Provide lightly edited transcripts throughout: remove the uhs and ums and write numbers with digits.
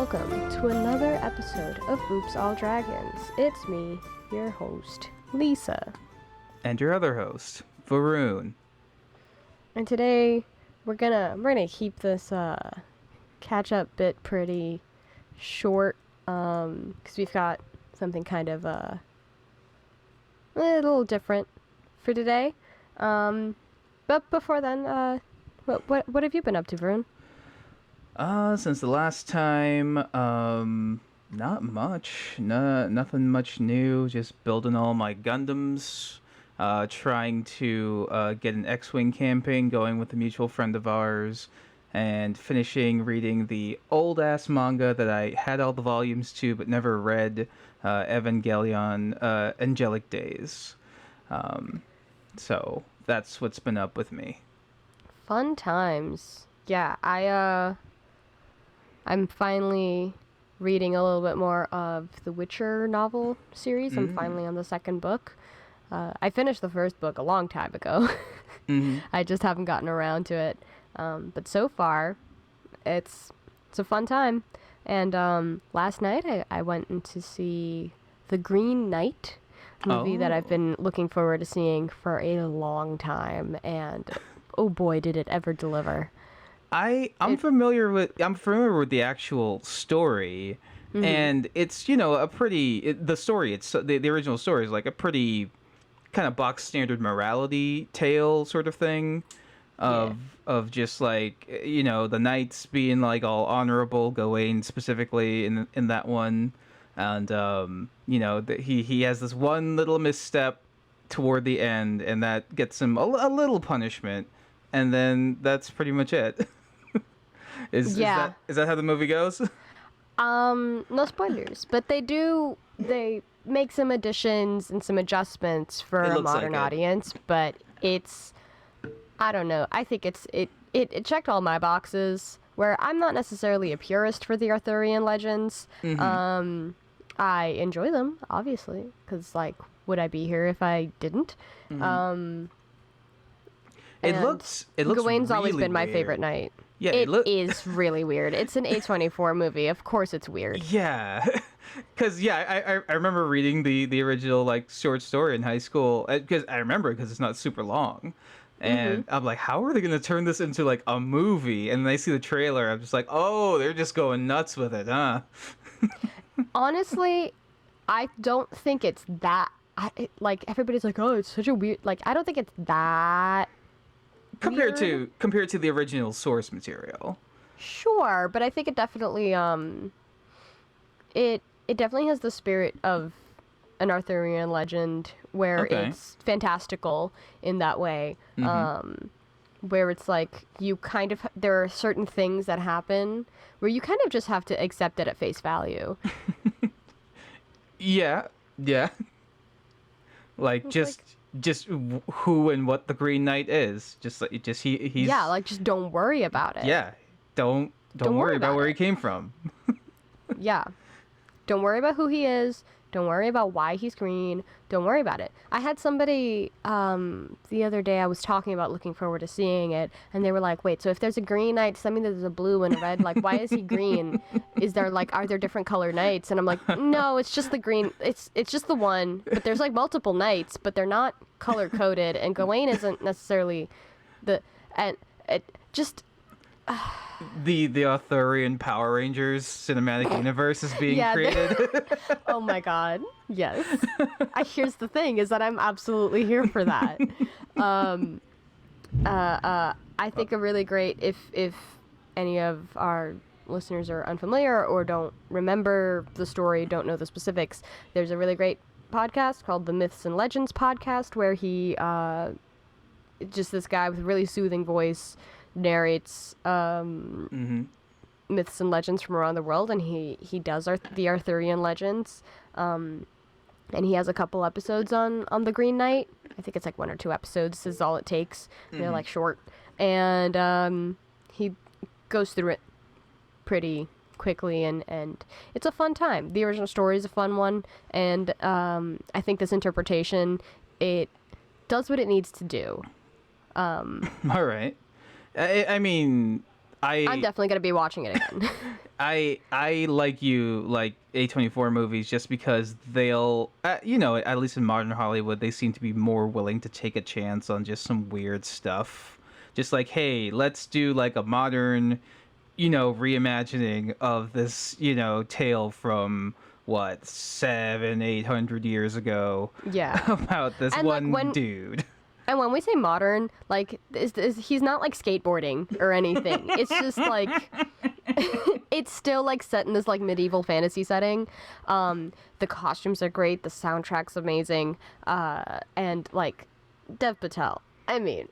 welcome to another episode of Oops All Dragons. It's me, your host, Lisa. And your other host, Varun. And today, we're gonna keep this catch-up bit pretty short, because we've got something kind of a little different for today. But before then, what have you been up to, Varun? Since the last time, not much. Nothing much new. Just building all my Gundams. Trying to get an X-Wing campaign going with a mutual friend of ours. And finishing reading the old-ass manga that I had all the volumes to but never read, Evangelion, Angelic Days. So, that's what's been up with me. Fun times. Yeah, I'm finally reading a little bit more of the Witcher novel series. I'm finally on the second book. I finished the first book a long time ago. I just haven't gotten around to it. But so far, it's a fun time. And last night I went in to see The Green Knight, movie that I've been looking forward to seeing for a long time. And oh boy, did it ever deliver. I'm familiar with the actual story, and it's the story. It's the original story is like a pretty kind of box standard morality tale sort of thing, of just like the knights being like all honorable, Gawain specifically in that one, and he has this one little misstep toward the end, and that gets him a little punishment, and then that's pretty much it. Is that how the movie goes? No spoilers, but they make some additions and some adjustments for a modern audience, but I don't know. I think it checked all my boxes, where I'm not necessarily a purist for the Arthurian legends. I enjoy them, obviously, because would I be here if I didn't? It looks Gawain's really always been my weird. favorite knight. Yeah, it is really weird. It's an A24 movie. Of course it's weird. Yeah. Because, I remember reading the original, short story in high school. Because I remember it because it's not super long. And I'm like, how are they going to turn this into, a movie? And then I see the trailer. I'm just like, oh, they're just going nuts with it, huh? Honestly, I don't think it's that... everybody's like, oh, it's such a weird... I don't think it's that... Compared to the original source material. Sure, but I think it definitely it definitely has the spirit of an Arthurian legend, where it's fantastical in that way. Where it's you kind of, there are certain things that happen where you kind of just have to accept it at face value. Yeah. Just who and what the Green Knight is. He's Just don't worry about it. Yeah. Don't worry about where he came from. Yeah. Don't worry about who he is. Don't worry about why he's green. Don't worry about it. I had somebody the other day, I was talking about looking forward to seeing it, and they were like, wait, so if there's a green knight, does that mean there's a blue and a red? Why is he green? Is there are there different color knights? And I'm like, no, it's just the green. It's just the one, but there's multiple knights, but they're not color coded, and Gawain isn't necessarily the The Arthurian Power Rangers cinematic universe is being created. Oh my god, yes. Here's the thing, is that I'm absolutely here for that. I think a really great, if any of our listeners are unfamiliar or don't remember the story, don't know the specifics, there's a really great podcast called the Myths and Legends podcast, where he, just this guy with a really soothing voice, narrates myths and legends from around the world, and he does the Arthurian legends, and he has a couple episodes on the Green Knight. I think it's 1 or 2 episodes is all it takes. They're short, and he goes through it pretty quickly, and it's a fun time. The original story is a fun one, and I think this interpretation, it does what it needs to do. All right. I mean, I'm definitely gonna be watching it again. I like you like A24 movies just because they'll at least in modern Hollywood they seem to be more willing to take a chance on just some weird stuff. Just like, hey, let's do like a modern, reimagining of this, tale from what 700-800 years ago. Yeah. About this and one dude. And when we say modern, like, he's not, like, skateboarding or anything. It's just, like, it's still, like, set in this, like, medieval fantasy setting. The costumes are great. The soundtrack's amazing. And, like, Dev Patel. I mean,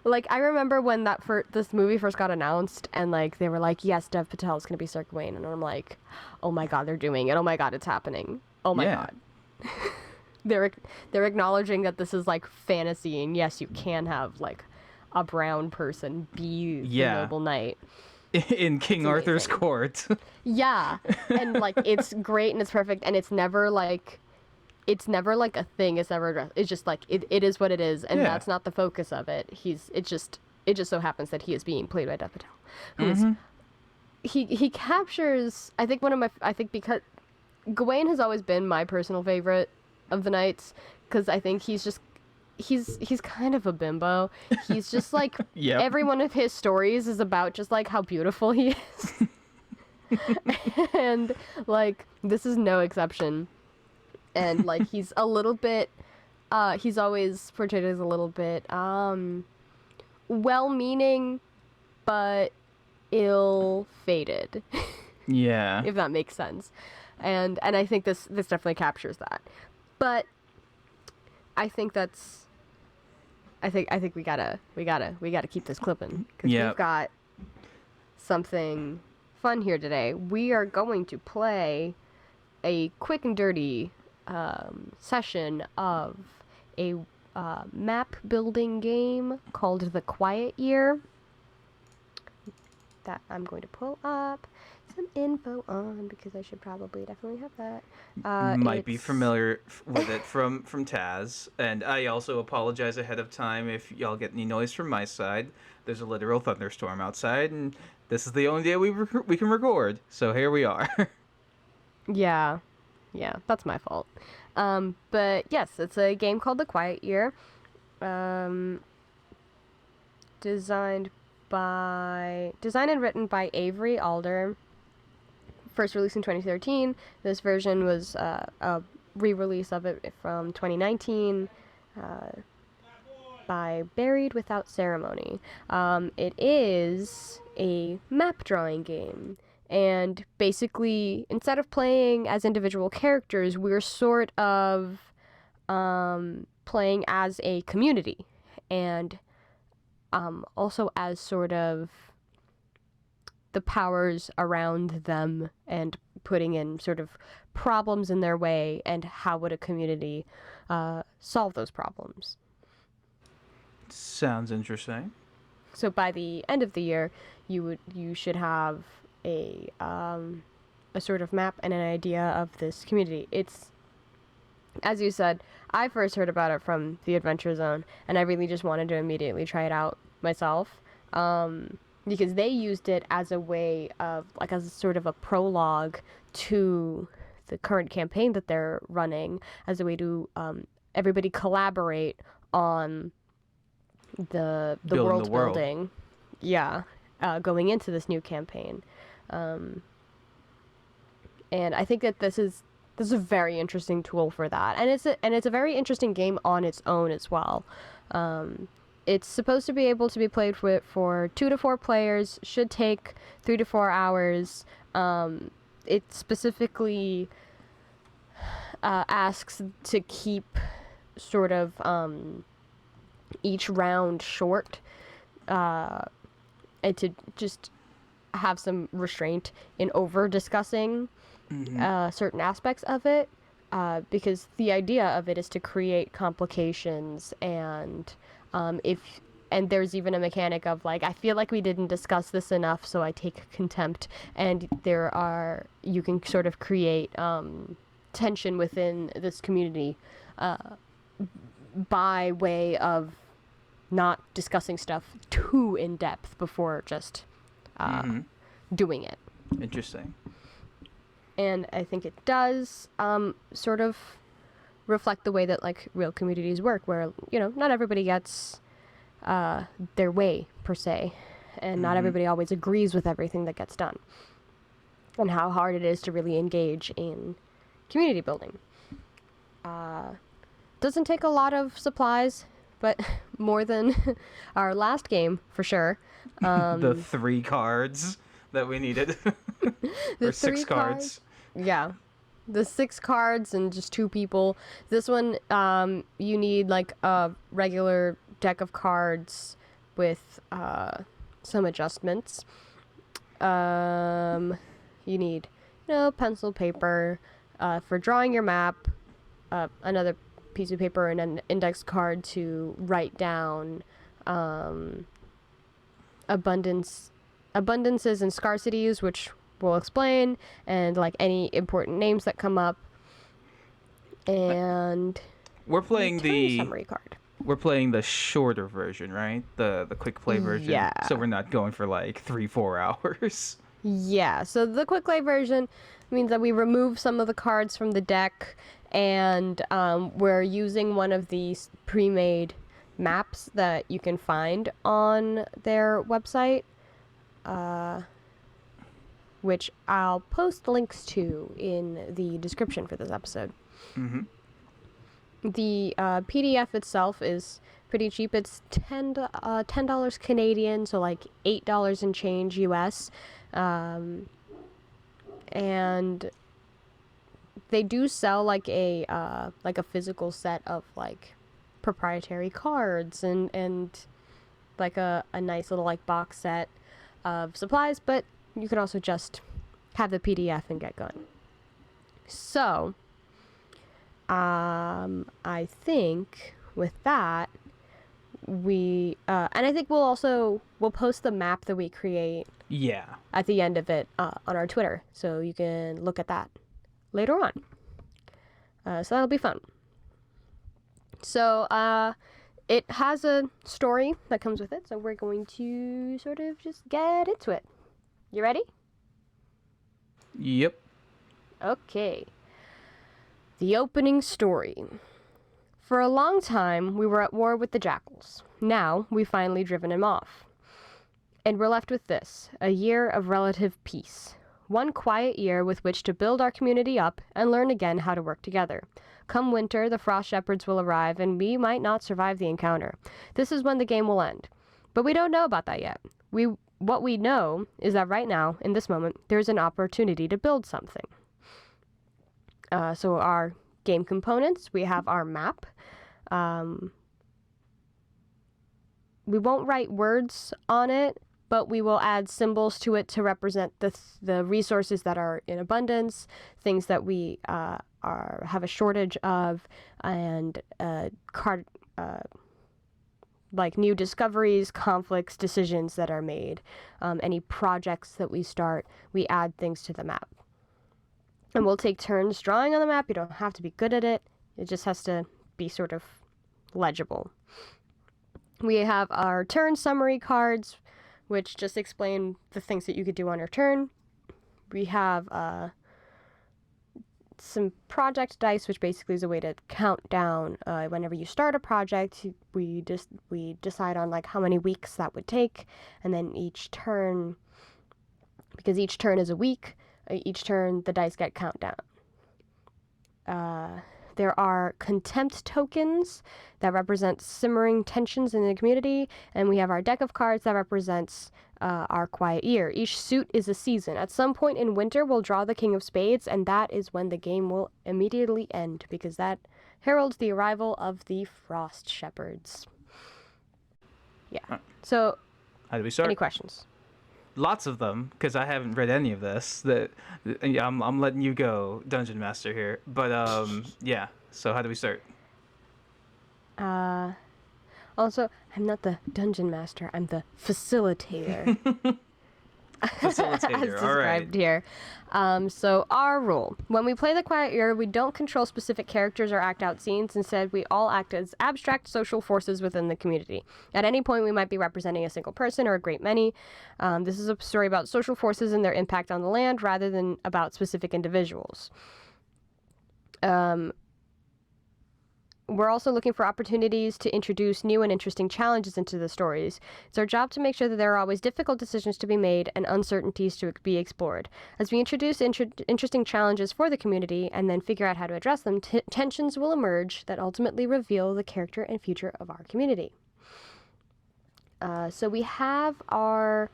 like, I remember when this movie first got announced, and, like, they were like, yes, Dev Patel is going to be Sir Gawain. And I'm like, oh, my God, they're doing it. Oh, my God, it's happening. Oh, my God. They're acknowledging that this is like fantasy, and yes, you can have like a brown person be the noble knight in King Arthur's court. Yeah, and like it's great and it's perfect, and it's never like a thing. It's never addressed. It's just like it is what it is, and that's not the focus of it. It just so happens that he is being played by Dev Patel, who is he captures. I think because Gawain has always been my personal favorite of the knights, because I think he's kind of a bimbo. He's just like every one of his stories is about just like how beautiful he is. And like this is no exception. And like he's a little bit he's always portrayed as a little bit well-meaning but ill-fated. Yeah. If that makes sense. And I think this definitely captures that. But I think I think we gotta keep this clipping, because we've got something fun here today. We are going to play a quick and dirty session of a map building game called The Quiet Year that I'm going to pull up some info on, because I should probably definitely have that. Might be familiar with it from Taz, and I also apologize ahead of time if y'all get any noise from my side. There's a literal thunderstorm outside, and this is the only day we can record, so here we are. Yeah, that's my fault. But yes, it's a game called The Quiet Year, designed and written by Avery Alder. First released in 2013. This version was a re-release of it from 2019 by Buried Without Ceremony. It is a map drawing game, and basically instead of playing as individual characters, we're sort of playing as a community, and also as sort of the powers around them, and putting in sort of problems in their way, and how would a community solve those problems. Sounds interesting. So by the end of the year, you should have a sort of map and an idea of this community. It's, as you said, I first heard about it from the Adventure Zone, and I really just wanted to immediately try it out myself. Because they used it as a way of, like, as a sort of a prologue to the current campaign that they're running, as a way to everybody collaborate on the world building. Yeah, going into this new campaign. And I think that this is a very interesting tool for that, and it's a very interesting game on its own as well. It's supposed to be able to be played for 2 to 4 players. Should take 3 to 4 hours. It specifically asks to keep sort of each round short, and to just have some restraint in over discussing certain aspects of it, because the idea of it is to create complications, and and there's even a mechanic of, like, I feel like we didn't discuss this enough, so I take contempt, and you can sort of create tension within this community by way of not discussing stuff too in depth before just doing it. Interesting. And I think it does sort of reflect the way that like real communities work, where not everybody gets their way per se, and not everybody always agrees with everything that gets done, and how hard it is to really engage in community building. Doesn't take a lot of supplies, but more than our last game for sure. The 3 cards that we needed. Or 6 cards. Yeah. The 6 cards and just 2 people. This one, you need like a regular deck of cards with some adjustments. You need, pencil, paper for drawing your map, another piece of paper and an index card to write down abundances and scarcities, which we'll explain, and like any important names that come up. And we're playing the summary card. We're playing the shorter version, right? The quick play version. Yeah. So we're not going for like 3-4 hours. Yeah. So the quick play version means that we remove some of the cards from the deck, and we're using one of these pre-made maps that you can find on their website, which I'll post links to in the description for this episode. Mm-hmm. The PDF itself is pretty cheap. It's $10 Canadian, so like $8 and change US. And they do sell like a physical set of like proprietary cards and like a nice little like box set of supplies, but you could also just have the PDF and get going. So I think with that we and I think we'll post the map that we create at the end of it on our Twitter, so you can look at that later on. So that'll be fun. So it has a story that comes with it, so we're going to sort of just get into it. You ready? Yep. Okay. The opening story. For a long time, we were at war with the jackals. Now, we've finally driven him off. And we're left with this, a year of relative peace. One quiet year with which to build our community up and learn again how to work together. Come winter, the frost shepherds will arrive, and we might not survive the encounter. This is when the game will end. But we don't know about that yet. What we know is that right now, in this moment, there's an opportunity to build something. So our game components, we have our map. We won't write words on it, but we will add symbols to it to represent the resources that are in abundance, things that we have a shortage of, and like new discoveries, conflicts, decisions that are made, any projects that we start, we add things to the map. And we'll take turns drawing on the map. You don't have to be good at it. It just has to be sort of legible. We have our turn summary cards, which just explain the things that you could do on your turn. We have some project dice, which basically is a way to count down whenever you start a project. We decide on like how many weeks that would take, and then each turn, because each turn is a week, each turn the dice get count down. There are contempt tokens that represent simmering tensions in the community, and we have our deck of cards that represents our quiet year. Each suit is a season. At some point in winter, we'll draw the King of Spades, and that is when the game will immediately end, because that heralds the arrival of the Frost Shepherds. Yeah. So, how do we start? Any questions? Lots of them, because I haven't read any of this. I'm letting you go, Dungeon Master here. But yeah. So how do we start? Also, I'm not the Dungeon Master. I'm the facilitator. Facilitator, as all right. described here. So our rule. When we play the Quiet Year, we don't control specific characters or act out scenes. Instead, we all act as abstract social forces within the community. At any point, we might be representing a single person or a great many. This is a story about social forces and their impact on the land rather than about specific individuals. We're also looking for opportunities to introduce new and interesting challenges into the stories. It's our job to make sure that there are always difficult decisions to be made and uncertainties to be explored. As we introduce interesting challenges for the community and then figure out how to address them, tensions will emerge that ultimately reveal the character and future of our community. So we have our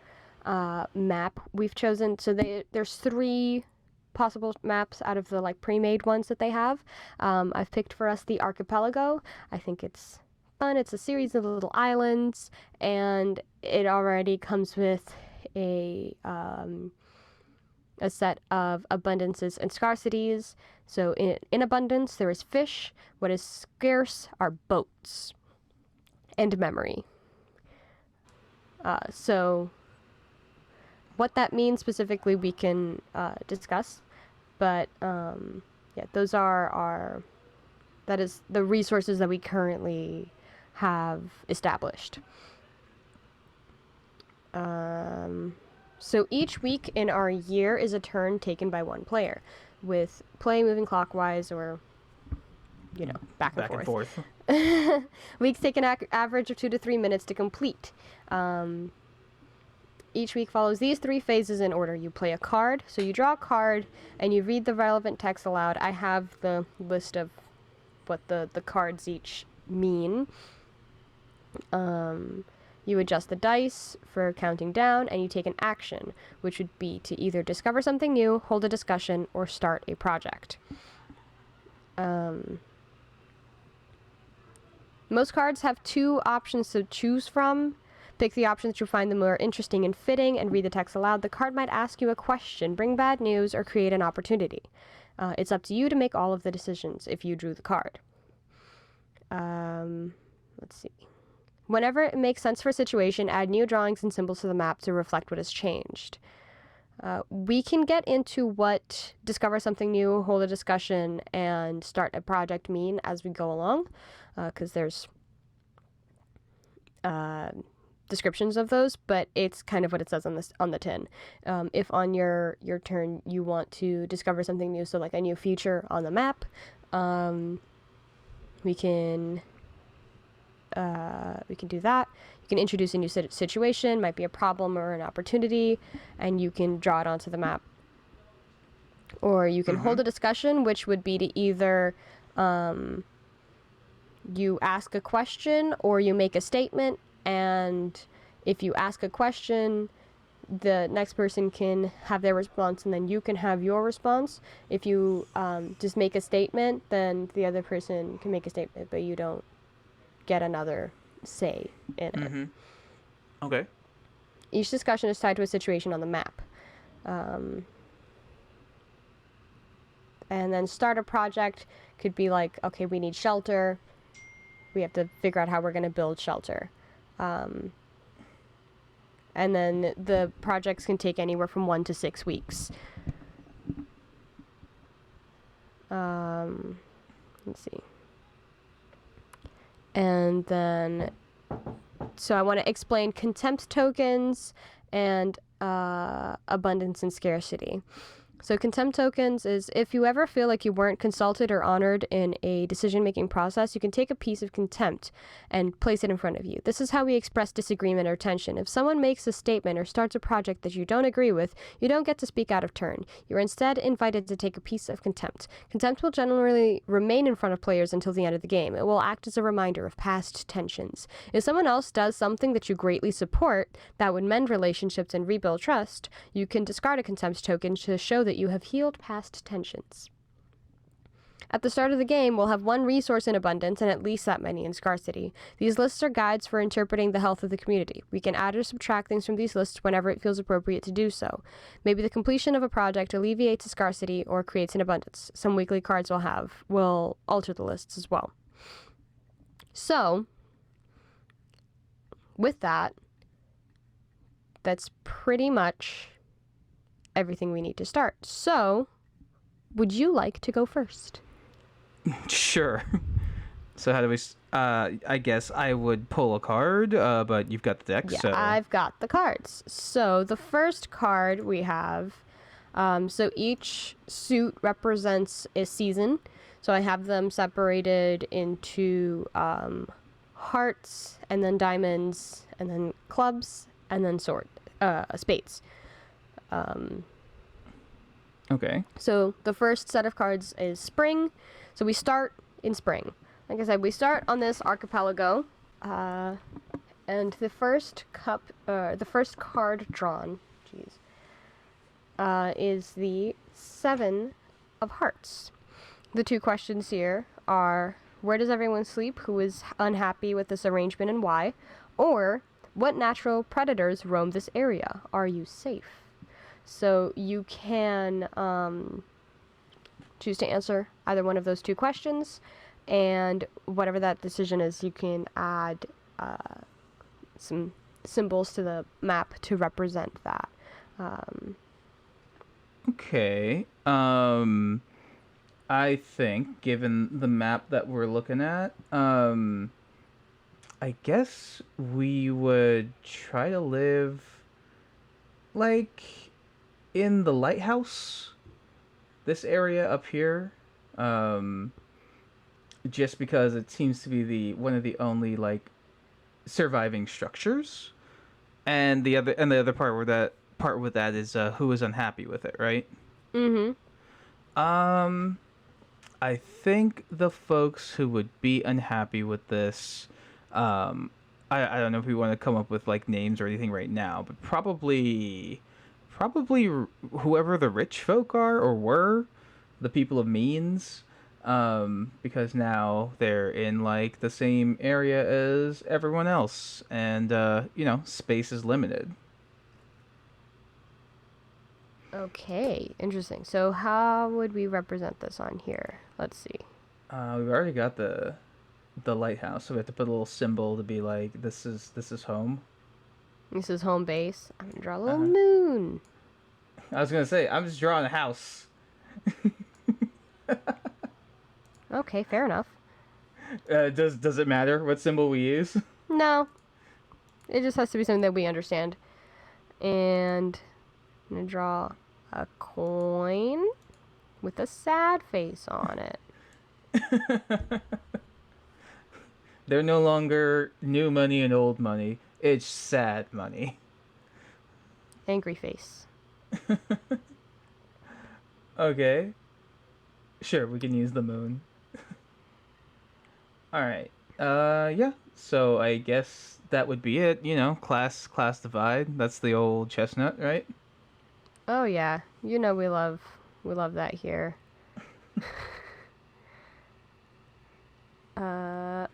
map we've chosen. So there's 3 possible maps out of the pre-made ones that they have. I've picked for us the Archipelago. I think it's fun. It's a series of little islands, and it already comes with a set of abundances and scarcities. So in abundance, there is fish. What is scarce are boats and memory. So what that means specifically we can discuss, but those are that is the resources that we currently have established. So each week in our year is a turn taken by one player, with play moving clockwise or back and forth. Weeks take an average of 2 to 3 minutes to complete. Each week follows these 3 phases in order. You play a card, so you draw a card, and you read the relevant text aloud. I have the list of what the cards each mean. You adjust the dice for counting down, and you take an action, which would be to either discover something new, hold a discussion, or start a project. Most cards have 2 options to choose from. Pick the option that you find the more interesting and fitting and read the text aloud. The card might ask you a question, bring bad news, or create an opportunity. It's up to you to make all of the decisions if you drew the card. Let's see. Whenever it makes sense for a situation, add new drawings and symbols to the map to reflect what has changed. We can get into what discover something new, hold a discussion, and start a project mean as we go along, because there's descriptions of those, but it's kind of what it says on the tin. If on your turn you want to discover something new, so like a new feature on the map, we can do that. You can introduce a new situation, might be a problem or an opportunity, and you can draw it onto the map. Or you can hold a discussion, which would be to either you ask a question or you make a statement, and if you ask a question, the next person can have their response, and then you can have your response. If you just make a statement, then the other person can make a statement, but you don't get another say in it. Okay. Each discussion is tied to a situation on the map. And then start a project could be like, okay, we need shelter. We have to figure out how we're going to build shelter. And then the projects can take anywhere from 1 to 6 weeks. Let's see. And then, so I want to explain contempt tokens and abundance and scarcity. So contempt tokens is if you ever feel like you weren't consulted or honored in a decision-making process, you can take a piece of contempt and place it in front of you. This is how we express disagreement or tension. If someone makes a statement or starts a project that you don't agree with, you don't get to speak out of turn. You're instead invited to take a piece of contempt. Contempt will generally remain in front of players until the end of the game. It will act as a reminder of past tensions. If someone else does something that you greatly support that would mend relationships and rebuild trust, you can discard a contempt token to show that you have healed past tensions. At the start of the game, we'll have 1 resource in abundance and at least that many in scarcity. These lists are guides for interpreting the health of the community. We can add or subtract things from these lists whenever it feels appropriate to do so. Maybe the completion of a project alleviates a scarcity or creates an abundance. Some weekly cards will alter the lists as well. So, with that, that's pretty much everything we need to start. So, would you like to go first? Sure. So how do we... I guess I would pull a card, but you've got the deck, Yeah, so... I've got the cards. So the first card we have, so each suit represents a season. So I have them separated into hearts, and then diamonds, and then clubs, and then spades. Okay. So the first set of cards is spring. So we start in spring. Like I said, we start on this archipelago, and the first card drawn, is the 7 of Hearts. The 2 questions here are: where does everyone sleep who is unhappy with this arrangement and why? Or, what natural predators roam this area? Are you safe? So you can choose to answer either one of those 2 questions. And whatever that decision is, you can add some symbols to the map to represent that. Okay. I think, given the map that we're looking at, I guess we would try to live, like, in the lighthouse. This area up here. Just because it seems to be one of the only like surviving structures, and the other part with that is who is unhappy with it, right? Mm-hmm. I think the folks who would be unhappy with this, I don't know if we want to come up with like names or anything right now, but probably whoever the rich folk are or were, the people of means. Because now they're in like the same area as everyone else, and space is limited. Okay, interesting. So how would we represent this on here? Let's see. We've already got the lighthouse, so we have to put a little symbol to be like this is home. This is home base. I'm gonna draw a little moon. I was gonna say I'm just drawing a house. Okay, fair enough. Does it matter what symbol we use? No. It just has to be something that we understand. And I'm going to draw a coin with a sad face on it. They're no longer new money and old money. It's sad money. Angry face. Okay. Sure, we can use the moon. All right. Yeah. So I guess that would be it. Class divide. That's the old chestnut, right? Oh yeah. We love that here. It's a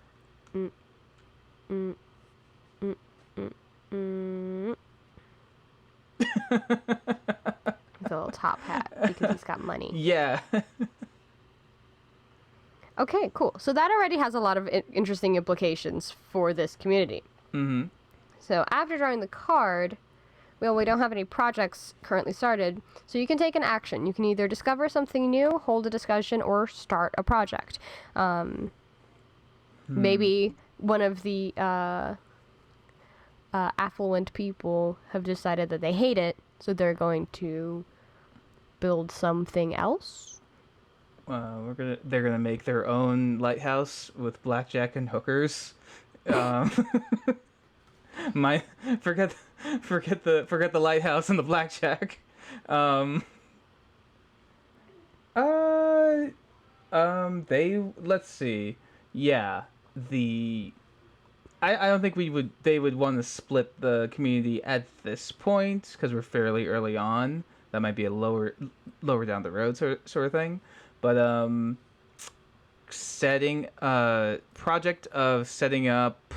little top hat because he's got money. Yeah. Okay, cool. So that already has a lot of interesting implications for this community. Mm-hmm. So after drawing the card, well, we don't have any projects currently started, so you can take an action. You can either discover something new, hold a discussion, or start a project. Maybe one of the affluent people have decided that they hate it, so they're going to build something else. They're gonna make their own lighthouse with blackjack and hookers. Forget the lighthouse and the blackjack. Let's see. Yeah, I don't think they would want to split the community at this point because we're fairly early on. That might be a lower down the road sort of thing. But setting project of setting up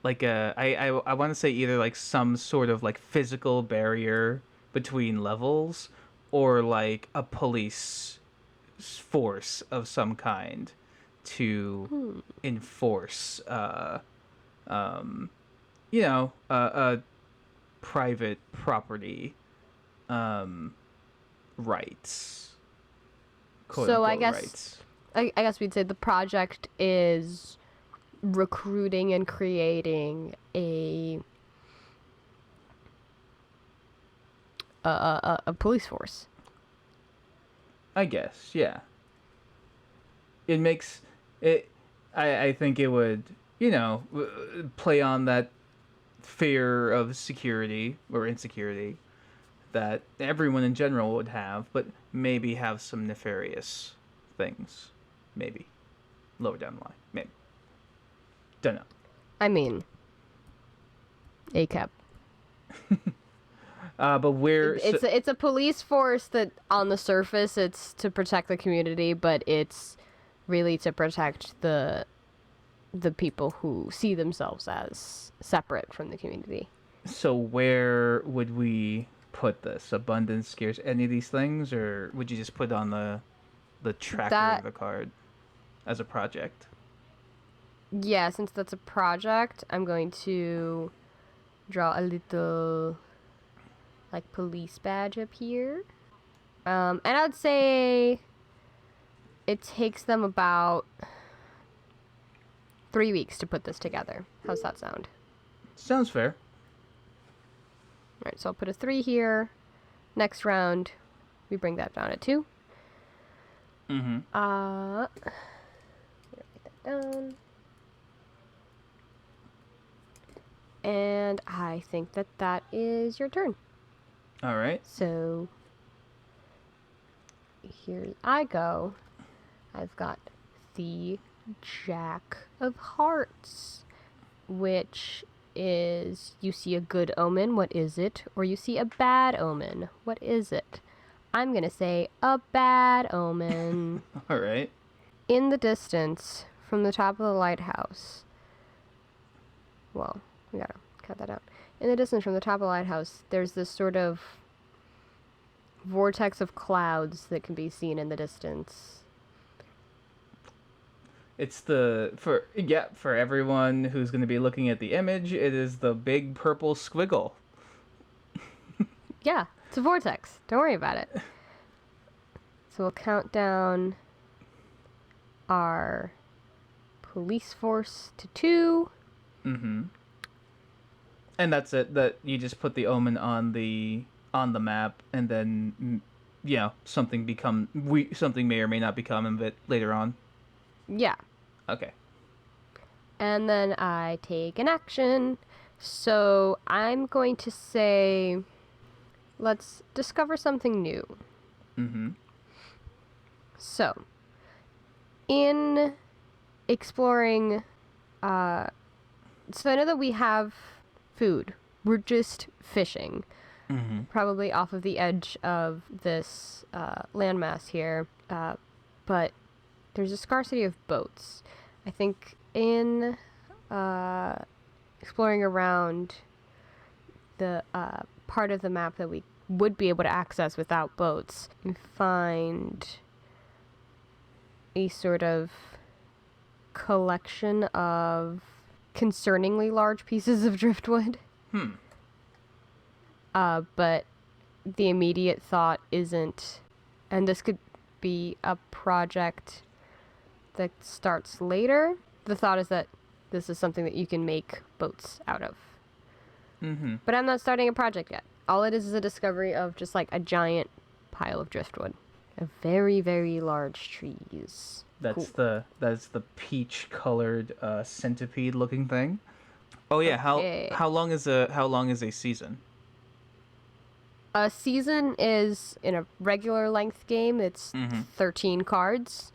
like I want to say either like some sort of like physical barrier between levels or like a police force of some kind to enforce private property rights. So I guess rights. I guess we'd say the project is recruiting and creating a police force. I guess, yeah. It makes it. I think it would, play on that fear of security or insecurity that everyone in general would have, but maybe have some nefarious things. Maybe. Lower down the line. Maybe. Don't know. I mean, ACAP. But it's a police force that on the surface it's to protect the community, but it's really to protect the people who see themselves as separate from the community. So where would we put this? Abundance scares any of these things, or would you just put on the tracker of the card as a project? Yeah, since that's a project, I'm going to draw a little police badge up here. And I'd say it takes them about 3 weeks to put this together. How's that sound? Sounds fair. Alright, so I'll put a 3 here. Next round, we bring that down to 2. Mm-hmm. Write that down. And I think that is your turn. All right. So here I go. I've got the Jack of Hearts, which is you see a good omen, what is it? Or you see a bad omen, what is it? I'm going to say a bad omen. All right. In the distance, from the top of the lighthouse. Well, we gotta cut that out. In the distance from the top of the lighthouse, there's this sort of vortex of clouds that can be seen in the distance. It's for everyone who's going to be looking at the image, it is the big purple squiggle. Yeah, it's a vortex. Don't worry about it. So we'll count down our police force to 2. Mm-hmm. And that's it. That you just put the omen on the map, and then something may or may not become of it later on. Yeah. Okay. And then I take an action. So I'm going to say, let's discover something new. Mm-hmm. So, in exploring, so I know that we have food. We're just fishing. Mm-hmm. Probably off of the edge of this landmass here. But there's a scarcity of boats. I think in exploring around the part of the map that we would be able to access without boats, you find a sort of collection of concerningly large pieces of driftwood. But the immediate thought isn't, and this could be a project that starts later. The thought is that this is something that you can make boats out of. Mm-hmm. But I'm not starting a project yet. All it is a discovery of just a giant pile of driftwood. A very, very large trees. That's cool. That's the peach-colored centipede-looking thing. Oh yeah, okay. how long is a season? A season is in a regular length game. It's 13 cards.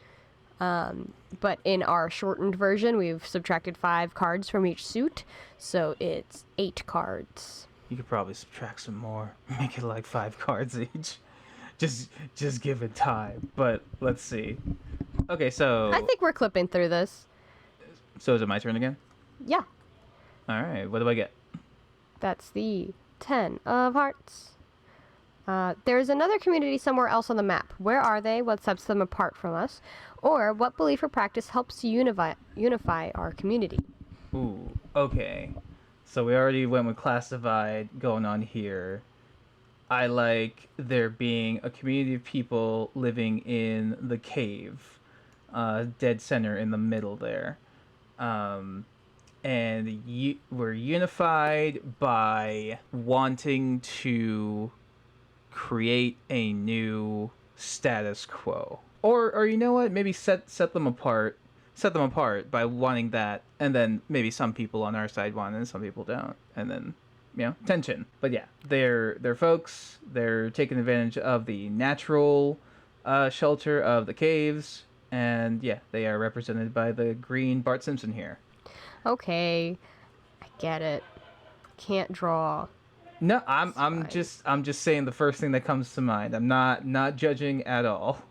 But in our shortened version, we've subtracted 5 cards from each suit, so it's 8 cards. You could probably subtract some more, make it 5 cards each. Just give it time. But let's see. Okay, so I think we're clipping through this. So is it my turn again? Yeah. All right. What do I get? That's the 10 of hearts. There's another community somewhere else on the map. Where are they? What sets them apart from us? Or what belief or practice helps unify our community? Ooh, okay. So we already went with classified going on here. I like there being a community of people living in the cave, dead center in the middle there. And we're unified by wanting to create a new status quo, or you know what? Maybe set them apart. Set them apart by wanting that, and then maybe some people on our side want it, and some people don't, and then tension. But yeah, they're folks. They're taking advantage of the natural shelter of the caves, and yeah, they are represented by the green Bart Simpson here. Okay, I get it. Can't draw. No, I'm just saying the first thing that comes to mind. I'm not judging at all.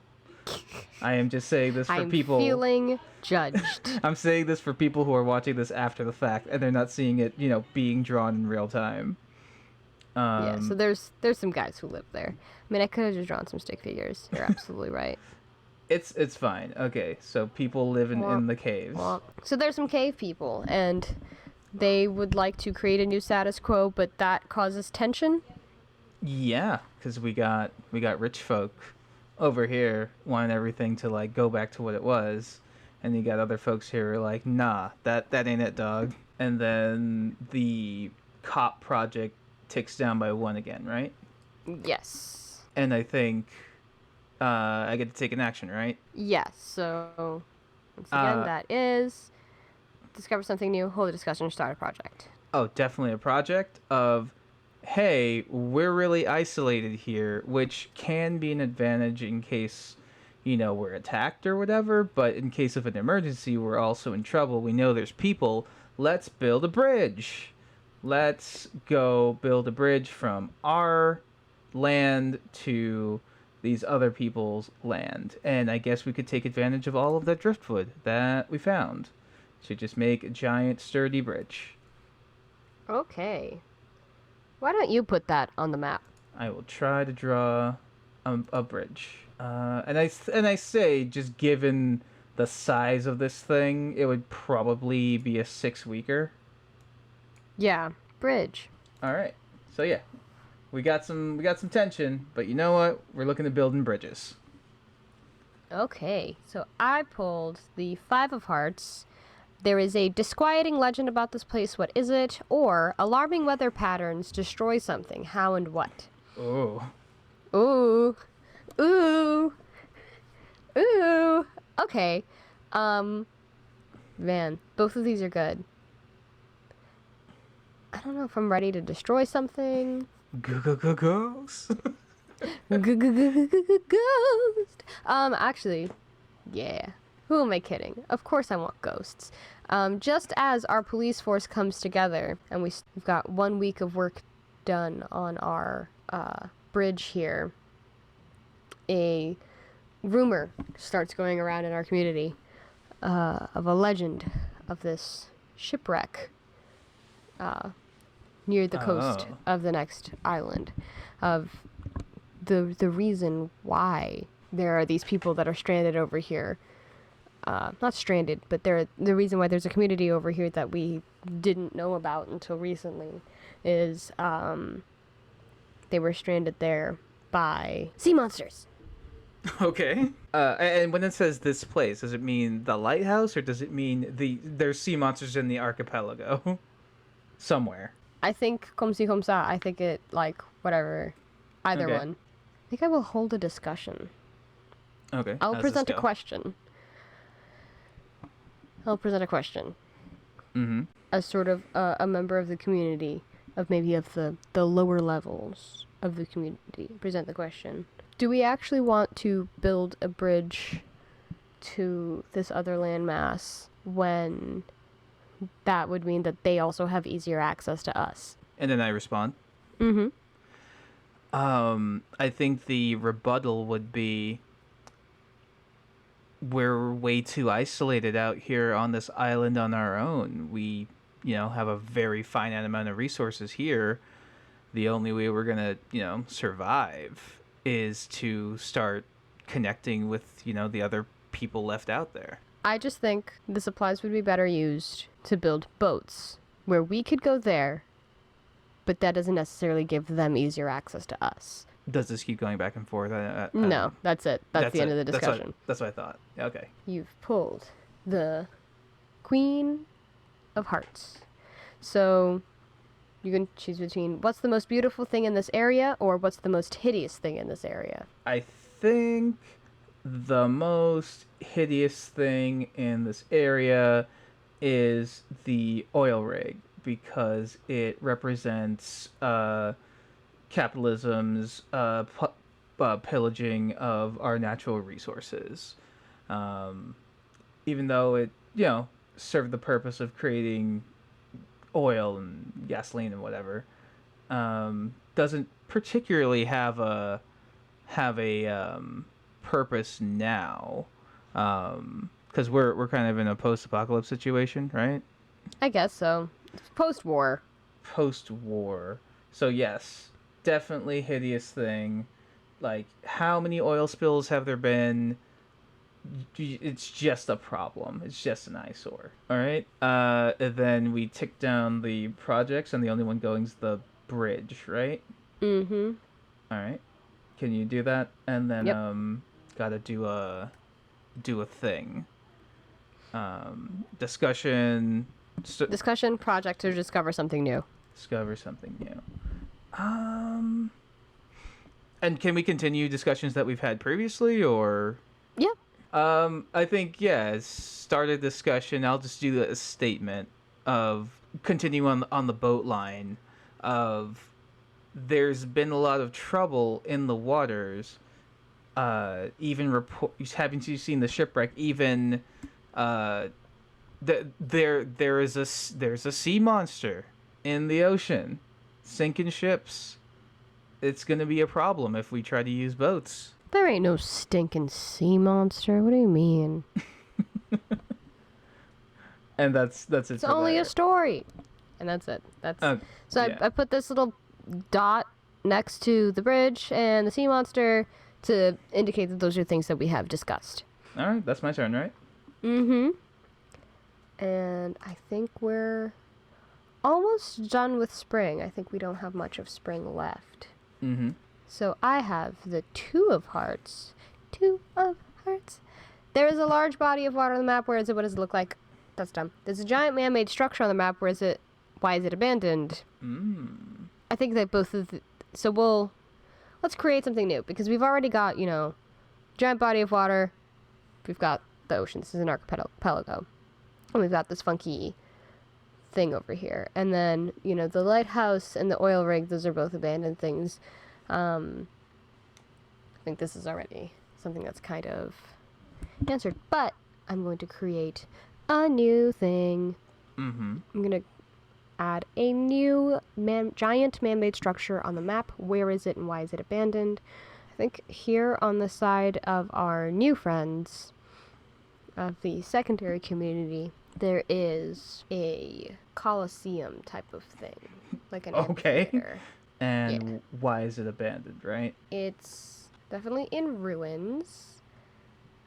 I am just saying this for people. I'm feeling judged. I'm saying this for people who are watching this after the fact and they're not seeing it, being drawn in real time. Yeah, so there's some guys who live there. I mean, I could have just drawn some stick figures. You're absolutely right. It's fine. Okay, so people live in the caves. So there's some cave people, and they would like to create a new status quo, but that causes tension? Yeah, because we got rich folk over here wanting everything to like go back to what it was, and you got other folks here who are like, nah, that ain't it, dog. And then the cop project ticks down by 1 again, right? Yes. And I think I get to take an action, right? Yes. So once again, that is discover something new, hold a discussion, start a project. Oh, definitely a project of, hey, we're really isolated here, which can be an advantage in case, we're attacked or whatever, but in case of an emergency, we're also in trouble. We know there's people. Let's build a bridge. Let's go build a bridge from our land to these other people's land. And I guess we could take advantage of all of that driftwood that we found to just make a giant, sturdy bridge. Okay. Why don't you put that on the map? I will try to draw a bridge. And I say, just given the size of this thing, it would probably be a 6-weeker. Yeah, bridge. All right. So yeah, we got some tension, but you know what? We're looking at building bridges. Okay, so I pulled the 5 of Hearts. There is a disquieting legend about this place. What is it? Or alarming weather patterns destroy something. How and what? Oh. Ooh. Ooh. Ooh. Okay. Man, both of these are good. I don't know if I'm ready to destroy something. Ghost. Ghost. Actually, yeah. Who am I kidding? Of course I want ghosts. Just as our police force comes together and we've got 1 week of work done on our bridge here, a rumor starts going around in our community of a legend of this shipwreck near the coast of the next island, of the reason why there are these people that are stranded over here. Not stranded, but the reason why there's a community over here that we didn't know about until recently is they were stranded there by sea monsters. Okay. And when it says this place, does it mean the lighthouse, or does it mean there's sea monsters in the archipelago somewhere? I think comme si comme ça. I think it, like, whatever. Either one. I think I will hold a discussion. Okay. I'll present a question. Mm-hmm. As sort of a member of the community, of maybe of the lower levels of the community. Present the question. Do we actually want to build a bridge to this other landmass when that would mean that they also have easier access to us? And then I respond. Mm-hmm. I think the rebuttal would be, we're way too isolated out here on this island on our own. We, have a very finite amount of resources here. The only way we're going to, survive is to start connecting with, the other people left out there. I just think the supplies would be better used to build boats where we could go there, but that doesn't necessarily give them easier access to us. Does this keep going back and forth? No, that's it. That's the end of the discussion. That's what I thought. Okay. You've pulled the Queen of Hearts. So you can choose between what's the most beautiful thing in this area or what's the most hideous thing in this area. I think the most hideous thing in this area is the oil rig, because it represents capitalism's pillaging of our natural resources. Even though it, served the purpose of creating oil and gasoline and whatever, doesn't particularly have a purpose now, because we're kind of in a post-apocalypse situation, right? I guess so. It's post-war. So yes, definitely hideous thing. Like, how many oil spills have there been? It's just a problem. It's just an eyesore. All right. And then we tick down the projects, and the only one going is the bridge, right? Mm-hmm. All right. Can you do that? And then Yep. Gotta do a thing. Discussion. Discussion project to discover something new. Discover something new. And can we continue discussions that we've had previously, or? Yeah. I think, start a discussion. I'll just do a statement of continue on the boat line of there's been a lot of trouble in the waters. Even haven't you seen the shipwreck? Even there's a sea monster in the ocean, sinking ships. It's gonna be a problem if we try to use boats. There ain't no stinking sea monster. What do you mean? And that's it. It's only a story. And that's it. I put this little dot next to the bridge and the sea monster to indicate that those are things that we have discussed. All right, that's my turn, right? Mm-hmm. And I think we're almost done with spring. I think we don't have much of spring left. Mm-hmm. So I have the Two of Hearts. Two of Hearts. There is a large body of water on the map. Where is it? What does it look like? That's dumb. There's a giant man-made structure on the map. Where is it? Why is it abandoned? I think that both of the... So let's create something new, because we've already got, giant body of water. We've got the ocean. This is an archipelago. And we've got this funky thing over here. And then, the lighthouse and the oil rig, those are both abandoned things. I think this is already something that's kind of answered, but I'm going to create a new thing. Mm-hmm. I'm going to add a new giant man-made structure on the map. Where is it and why is it abandoned? I think here on the side of our new friends of the secondary community, there is a coliseum type of thing, like an amphitheater. And why is it abandoned, right? It's definitely in ruins,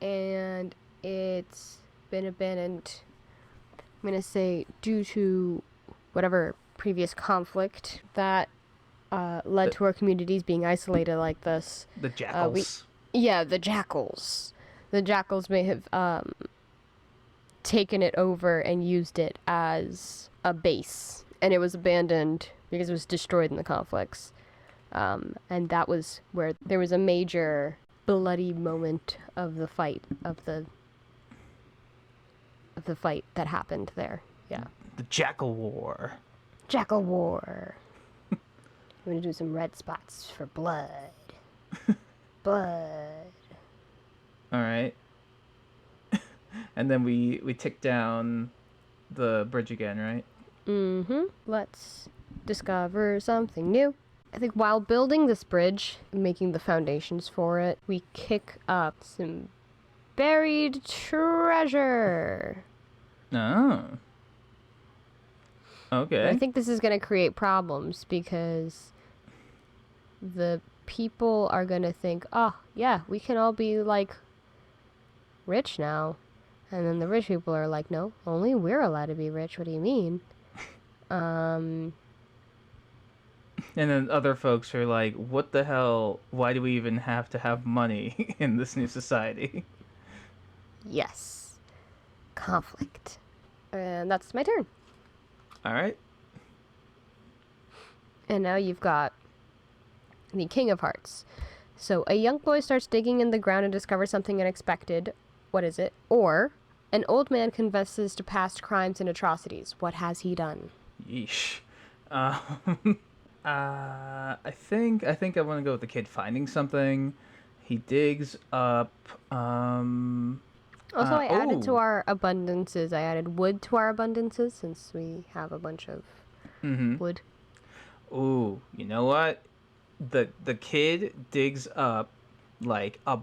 and it's been abandoned, I'm going to say, due to whatever previous conflict that led to our communities being isolated like this. The jackals. The jackals. The jackals may have taken it over and used it as a base, and it was abandoned because it was destroyed in the conflicts. And that was where there was a major bloody moment of the fight, of the fight that happened there. Yeah. The Jackal War. Jackal War. I'm going to do some red spots for blood. Blood. All right. And then we tick down the bridge again, right? Mm-hmm. Let's discover something new. I think while building this bridge, making the foundations for it, we kick up some buried treasure. Oh. Okay. I think this is going to create problems because the people are going to think, oh, yeah, we can all be, rich now. And then the rich people are like, no, only we're allowed to be rich. What do you mean? Um, And then other folks are like, what the hell? Why do we even have to have money in this new society? yes. Conflict. And that's my turn. All right. And now you've got the King of Hearts. So a young boy starts digging in the ground and discovers something unexpected. What is it? Or an old man confesses to past crimes and atrocities. What has he done? Yeesh. Um, I think I want to go with the kid finding something. He digs up. Also, I added to Oh. our abundances. I added wood to our abundances since we have a bunch of wood. Ooh. You know what? The kid digs up like a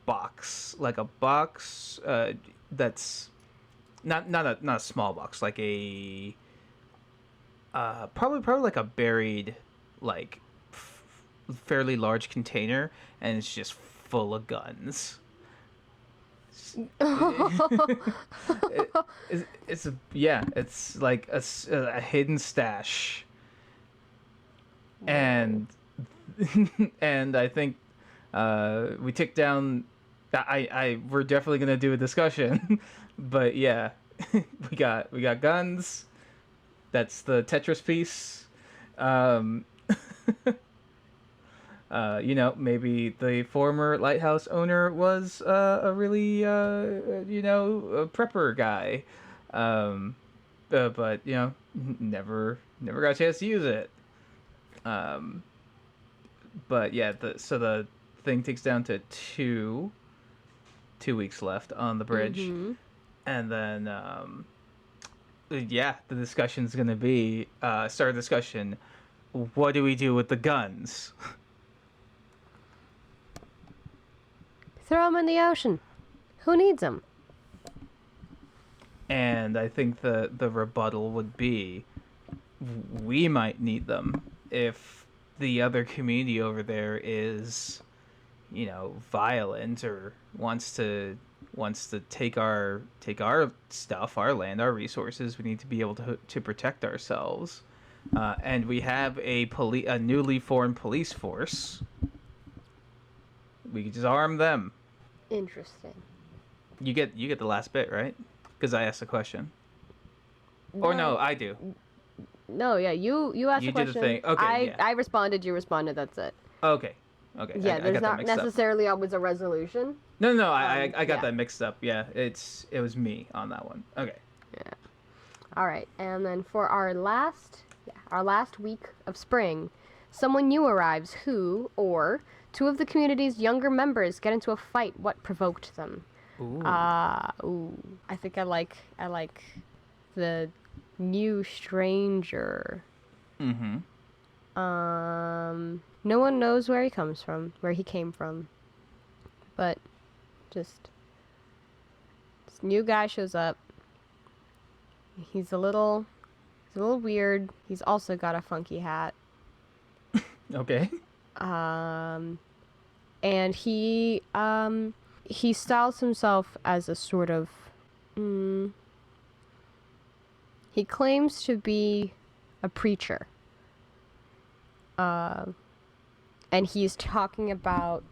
box, like a box that's not a small box, like a probably like a buried, like fairly large container, and it's just full of guns. It's like a hidden stash, and and I think we tick down. We're definitely gonna do a discussion, but yeah, we got guns. That's the Tetris piece. Um, maybe the former lighthouse owner was a really, a prepper guy. But, never got a chance to use it. But yeah, so the thing takes down to 2 weeks left on the bridge. And then, the discussion's going to be, start a discussion. What do we do with the guns? Throw them in the ocean. Who needs them? And I think the rebuttal would be, we might need them if the other community over there is, violent or wants to take our stuff, our land, our resources. We need to be able to protect ourselves. And we have a newly formed police force. We could just arm them. Interesting. You get the last bit, right? Because I asked the question. No. Or no, I do. No, yeah, you asked the question. You did the thing. Okay, I responded, you responded, that's it. Okay. Yeah, there's not necessarily always a resolution. No, I got that mixed up. Yeah, it was me on that one. Okay. Yeah. All right, and then for our last week of spring, someone new arrives who, or two of the community's younger members get into a fight. What provoked them? Ooh. I think I like the new stranger. Mm-hmm. No one knows where he came from. But just this new guy shows up. He's a little weird. He's also got a funky hat. Okay. And he styles himself as a sort of he claims to be a preacher. And he's talking about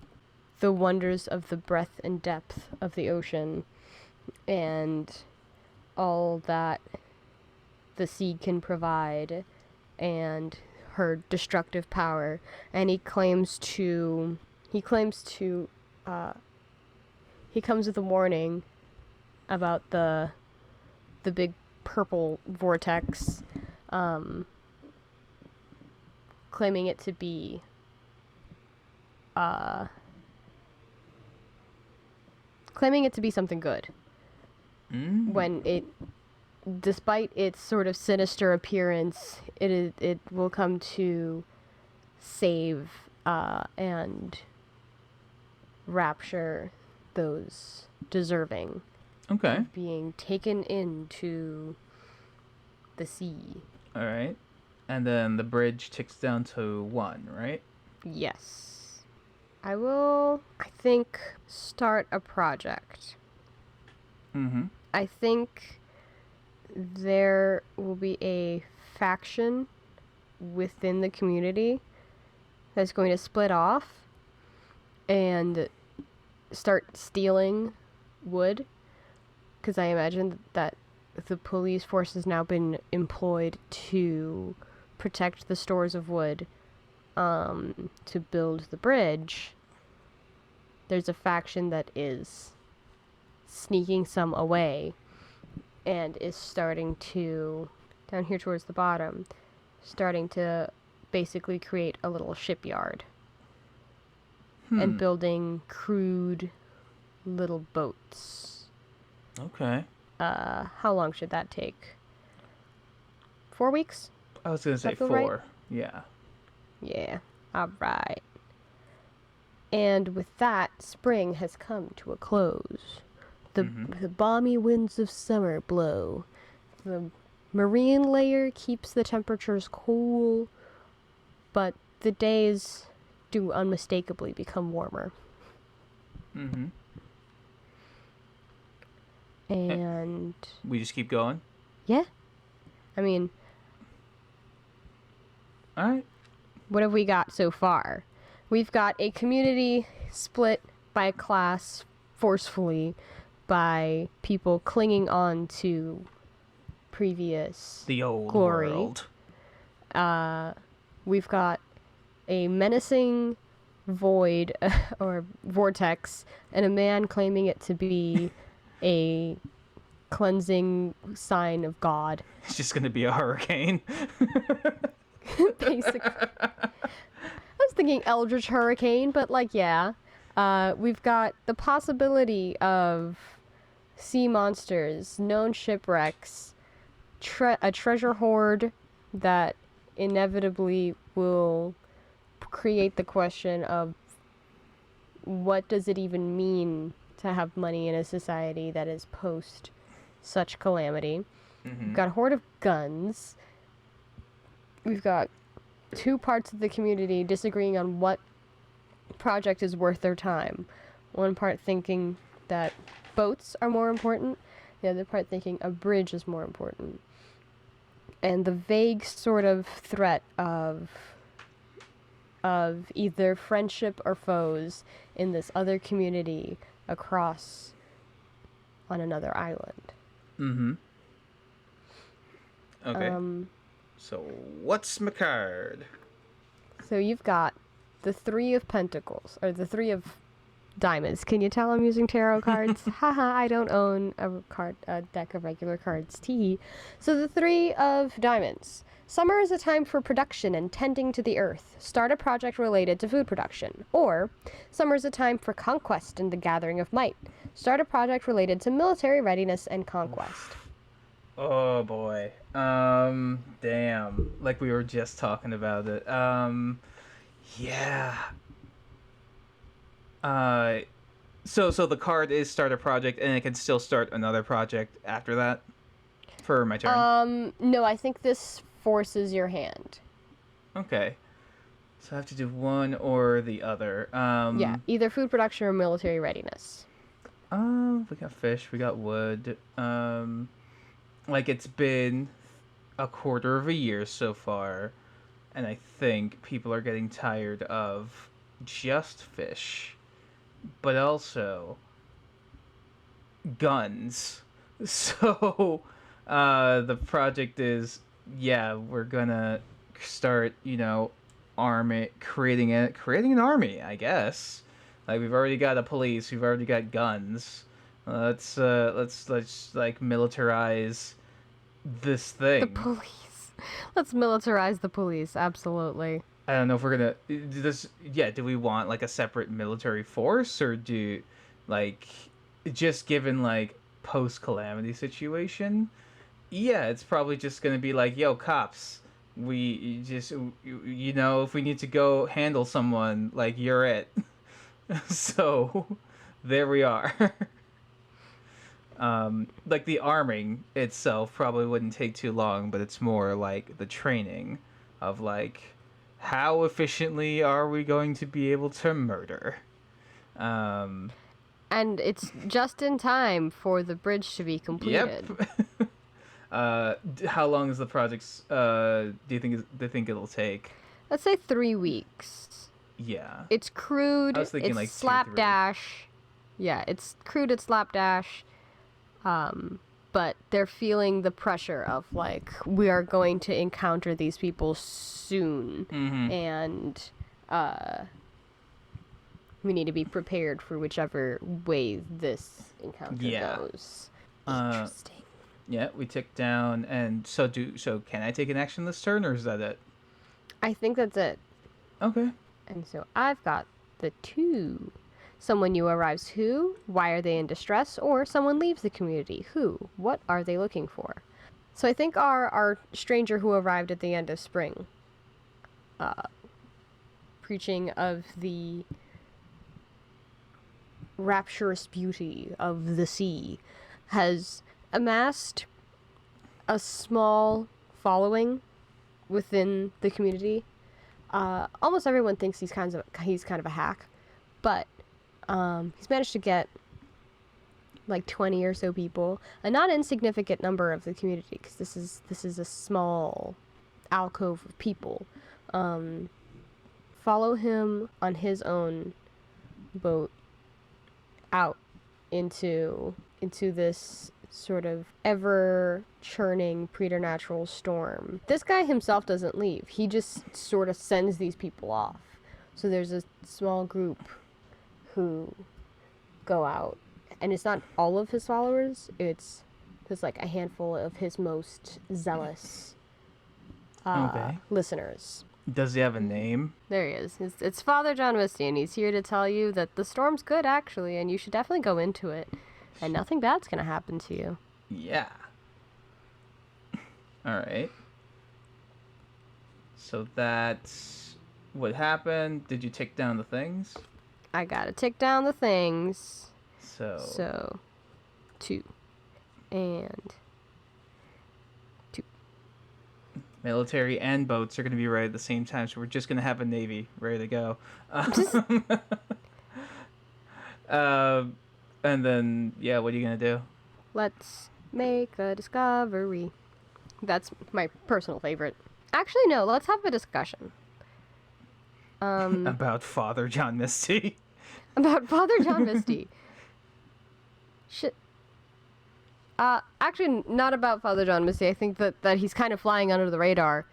the wonders of the breadth and depth of the ocean and all that the sea can provide and her destructive power. And he comes with a warning about the big purple vortex, claiming it to be something good. When despite its sort of sinister appearance, it will come to save and rapture those deserving of being taken into the sea. All right. And then the bridge ticks down to 1, right? Yes. I will, I think, start a project. Mm-hmm. I think there will be a faction within the community that's going to split off and start stealing wood, because I imagine that the police force has now been employed to protect the stores of wood to build the bridge. There's a faction that is sneaking some away and is starting to, down here towards the bottom, starting to basically create a little shipyard and building crude little boats. Okay. How long should that take? 4 weeks? I was going to say 4. Right? Yeah. Yeah. All right. And with that, spring has come to a close. The balmy winds of summer blow. The marine layer keeps the temperatures cool, but the days do unmistakably become warmer. Mm-hmm. And we just keep going? Yeah. I mean, all right. What have we got so far? We've got a community split by class forcefully by people clinging on to previous the old glory. World. We've got a menacing void or vortex and a man claiming it to be a cleansing sign of God. It's just going to be a hurricane. Basically. I was thinking Eldritch Hurricane, but yeah. We've got the possibility of sea monsters, known shipwrecks, a treasure hoard that inevitably will create the question of what does it even mean to have money in a society that is post such calamity. We've got a horde of guns. We've got 2 parts of the community disagreeing on what project is worth their time. One part thinking that boats are more important, the other part thinking a bridge is more important. And the vague sort of threat of either friendship or foes in this other community across on another island. Mm-hmm. Okay. So what's my card? So you've got the 3 of Pentacles, or the 3 of Diamonds. Can you tell I'm using tarot cards? Haha, I don't own a deck of regular cards. Tee. So the 3 of Diamonds. Summer is a time for production and tending to the earth. Start a project related to food production. Or, summer is a time for conquest and the gathering of might. Start a project related to military readiness and conquest. Oh boy. Damn. Like we were just talking about it. Yeah. So the card is start a project, and it can still start another project after that for my turn? No, I think this forces your hand. Okay. So I have to do one or the other. Yeah, either food production or military readiness. We got fish, we got wood. Like, it's been a quarter of a year so far, and I think people are getting tired of just fish, but also guns. So the project is, we're gonna start, creating an army, I guess. Like, we've already got a police, we've already got guns. Let's like militarize this thing. The police. Let's militarize the police. Absolutely. I don't know if we're gonna this. Yeah, do we want like a separate military force, or do like just given like post calamity situation? Yeah, it's probably just gonna be like, yo, cops. We just if we need to go handle someone, like, you're it. So there we are. Like, the arming itself probably wouldn't take too long, but it's more like the training of, like, how efficiently are we going to be able to murder? And it's just in time for the bridge to be completed. Yep. How long is the project? Do you think it'll take? Let's say 3 weeks. Yeah. It's crude. I was thinking it's like slapdash. Yeah, it's crude. It's slapdash. But they're feeling the pressure of like we are going to encounter these people soon, and we need to be prepared for whichever way this encounter goes. Interesting. Yeah, we tick down, and so can I take an action this turn, or is that it? I think that's it. Okay. And so I've got the 2. Someone new arrives, who? Why are they in distress? Or someone leaves the community, who? What are they looking for? So I think our stranger who arrived at the end of spring, preaching of the rapturous beauty of the sea, has amassed a small following within the community. Almost everyone thinks he's kind of a hack, but he's managed to get like 20 or so people, a not insignificant number of the community, because this is a small alcove of people. Follow him on his own boat out into this sort of ever churning preternatural storm. This guy himself doesn't leave. He just sort of sends these people off. So there's a small group who go out, and it's not all of his followers. It's just like a handful of his most zealous listeners. Does he have a name? There he is. It's Father John Misty, and he's here to tell you that the storm's good, actually, and you should definitely go into it. And nothing bad's gonna happen to you. Yeah. Alright. So that's what happened. Did you take down the things? I gotta take down the things. So 2. And 2. Military and boats are going to be ready at the same time, so we're just going to have a navy ready to go. And then, yeah, what are you going to do? Let's make a discovery. That's my personal favorite. Actually, no, let's have a discussion. About Father John Misty. About Father John Misty. Shit. Actually, not about Father John Misty. I think that he's kind of flying under the radar,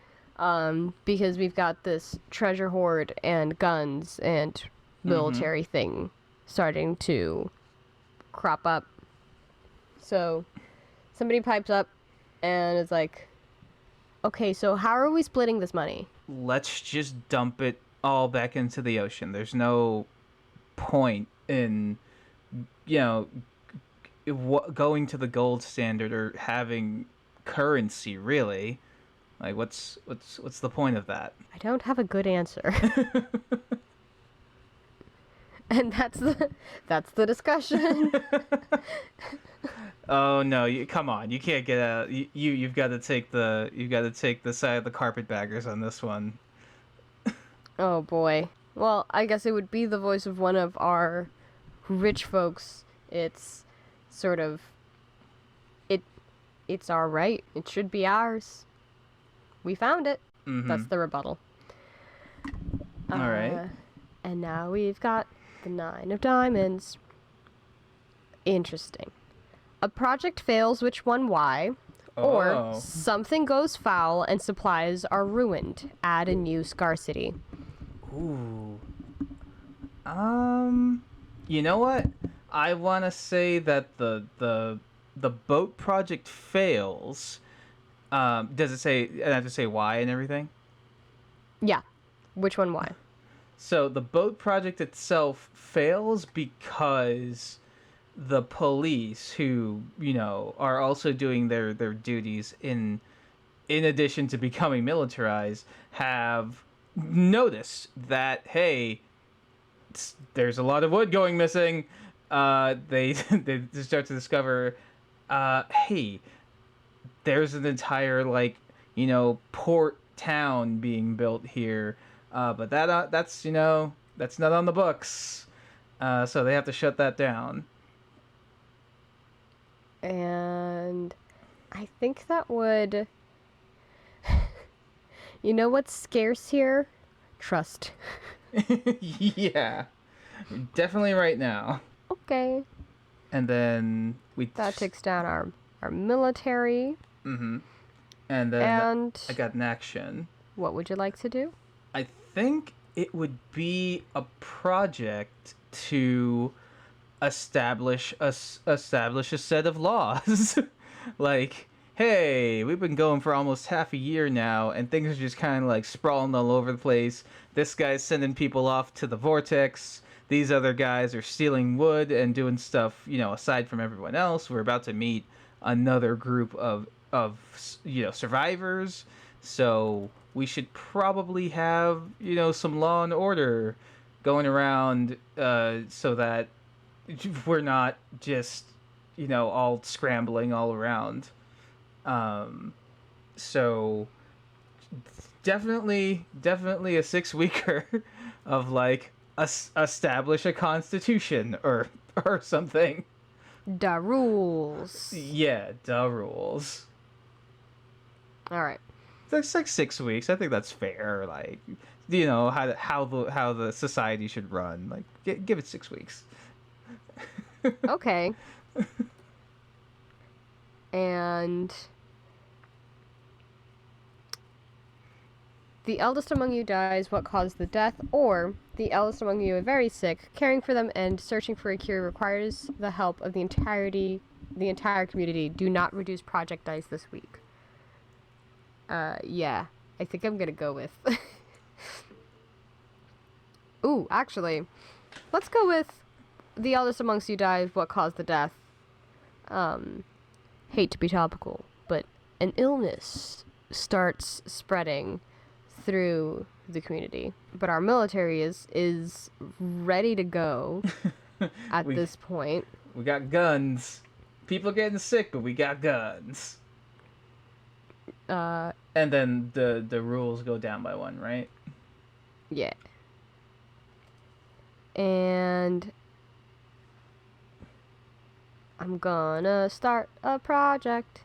because we've got this treasure hoard and guns and military thing starting to crop up. So somebody pipes up and is like, okay, so how are we splitting this money? Let's just dump it all back into the ocean. There's no point in, going to the gold standard or having currency, really. Like, what's the point of that? I don't have a good answer. And that's the discussion. Oh no! Come on! You can't get out. You've got to take the side of the carpetbaggers on this one. Oh boy. Well, I guess it would be the voice of one of our rich folks. It's sort of it's our right. It should be ours. We found it. That's the rebuttal. All right. And now we've got the 9 of diamonds. Interesting. A project fails, which one, why? Or something goes foul and supplies are ruined. Add a new scarcity. Ooh. You know what? I want to say that the boat project fails. Does it say? I have to say why and everything. Yeah. Which one? Why? So the boat project itself fails because the police, who are also doing their duties in addition to becoming militarized, have noticed that, hey, there's a lot of wood going missing. They start to discover, hey, there's an entire port town being built here, but that's not on the books, so they have to shut that down. And I think that would... You know what's scarce here? Trust. Yeah. Definitely right now. Okay. And then That takes down our military. Mm-hmm. And then I got an action. What would you like to do? I think it would be a project to establish a set of laws. Like, hey, we've been going for almost half a year now, and things are just kind of like sprawling all over the place. This guy's sending people off to the vortex. These other guys are stealing wood and doing stuff, aside from everyone else. We're about to meet another group of survivors. So we should probably have, some law and order going around, so that we're not just, all scrambling all around. So definitely a 6-weeker of like establish a constitution or something. Da rules. Yeah, da rules. All right. That's like 6 weeks. I think that's fair. Like, how the society should run. Like, give it 6 weeks. Okay. And the eldest among you dies. What caused the death? Or the eldest among you are very sick. Caring for them and searching for a cure requires the help of the entire community. Do not reduce project dice this week. Yeah. I think I'm gonna go with... Ooh, actually, let's go with the eldest amongst you dies. What caused the death? Hate to be topical, but an illness starts spreading through the community. But our military is ready to go at this point. We got guns. People getting sick, but we got guns. And then the rules go down by 1, right? Yeah. And I'm gonna start a project,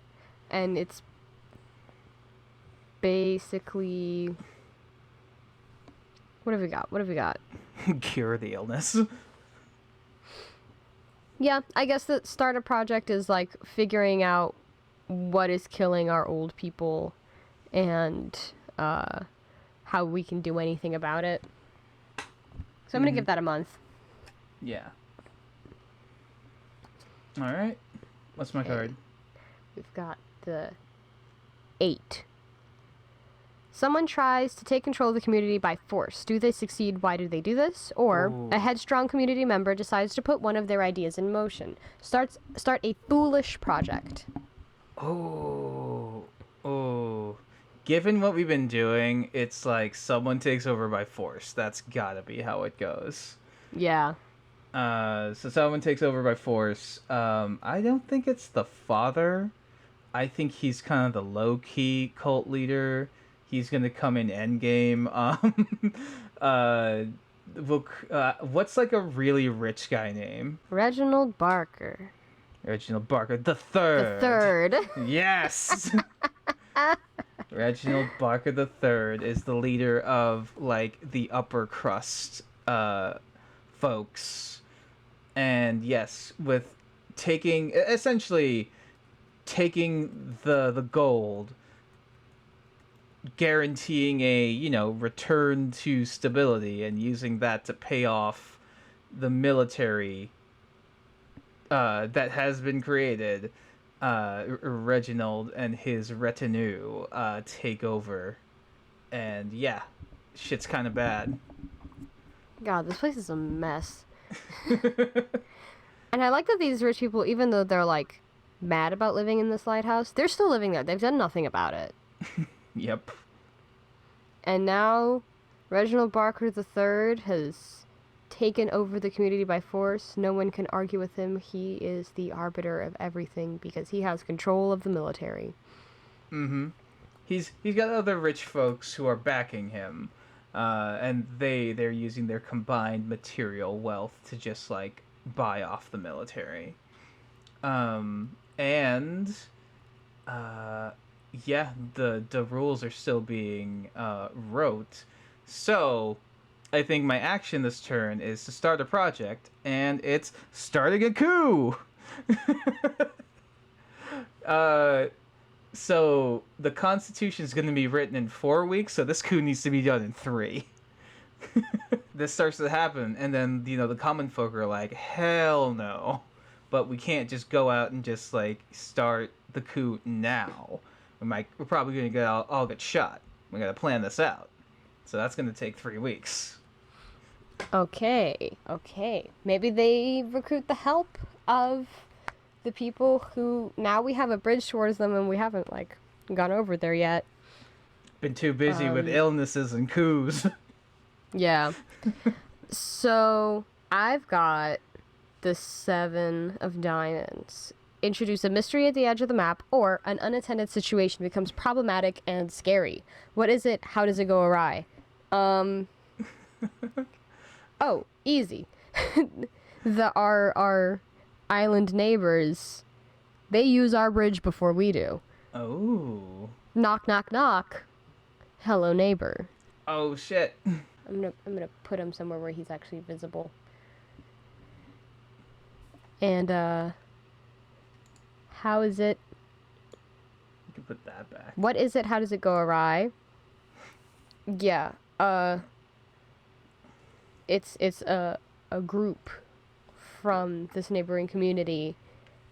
and it's basically... What have we got? Cure the illness. Yeah, I guess the start a project is like figuring out what is killing our old people and how we can do anything about it. So I'm gonna give that a month. Yeah. All right. What's my card? We've got the 8. Someone tries to take control of the community by force. Do they succeed? Why do they do this? Or a headstrong community member decides to put one of their ideas in motion. Start a foolish project. Oh. Given what we've been doing, it's like someone takes over by force. That's gotta be how it goes. Yeah. So someone takes over by force. I don't think it's the father. I think he's kind of the low-key cult leader. He's gonna come in endgame. What's like a really rich guy name? Reginald Barker. Reginald Barker the third. Yes. Reginald Barker the third is the leader of like the upper crust folks, and yes, with essentially taking the gold, guaranteeing a return to stability, and using that to pay off the military that has been created. Reginald and his retinue take over, and yeah, shit's kind of bad. God, this place is a mess. And I like that these rich people, even though they're like mad about living in this lighthouse, they're still living there. They've done nothing about it. Yep. And now Reginald Barker III has taken over the community by force. No one can argue with him. He is the arbiter of everything because he has control of the military. Mm-hmm. He's got other rich folks who are backing him, and they're using their combined material wealth to just like buy off the military. And Yeah, the rules are still being wrote. So, I think my action this turn is to start a project, and it's starting a coup. uh, so the Constitution is going to be written in 4 weeks, so this coup needs to be done in 3. This starts to happen, and then the common folk are like, hell no, but we can't just go out and just like start the coup now. We're probably gonna all get shot. We gotta plan this out, so that's gonna take 3 weeks. Okay. Maybe they recruit the help of the people who now we have a bridge towards them, and we haven't like gone over there yet. Been too busy with illnesses and coups. Yeah. So I've got the 7 of Diamonds. Introduce a mystery at the edge of the map, or an unattended situation becomes problematic and scary. What is it? How does it go awry? Oh, easy. Our island neighbors, they use our bridge before we do. Oh. Knock, knock, knock. Hello, neighbor. Oh shit. I'm gonna put him somewhere where he's actually visible. And how is it? You can put that back. What is it? How does it go awry? Yeah. It's a group from this neighboring community,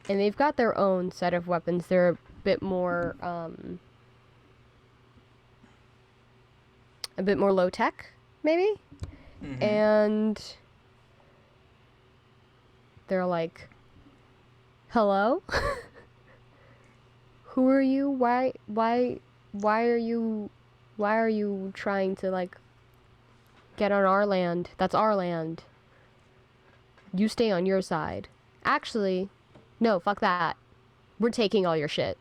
and they've got their own set of weapons. They're a bit more low tech, maybe. Mm-hmm. And they're like, hello? Who are you? Why are you trying to like get on our land? That's our land. You stay on your side. Actually, no, fuck that. We're taking all your shit.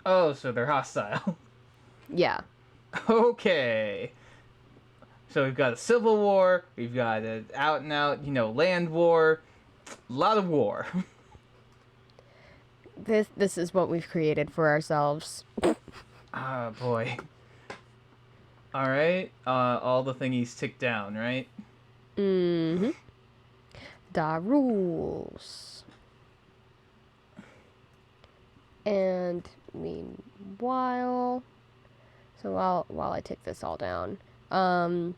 Oh, so they're hostile. Yeah. Okay. So we've got a civil war, we've got an out and out, land war, a lot of war. This is what we've created for ourselves. Ah, boy. All right, all the thingies tick down, right? Mm-hmm. The rules. And meanwhile, so while I take this all down, and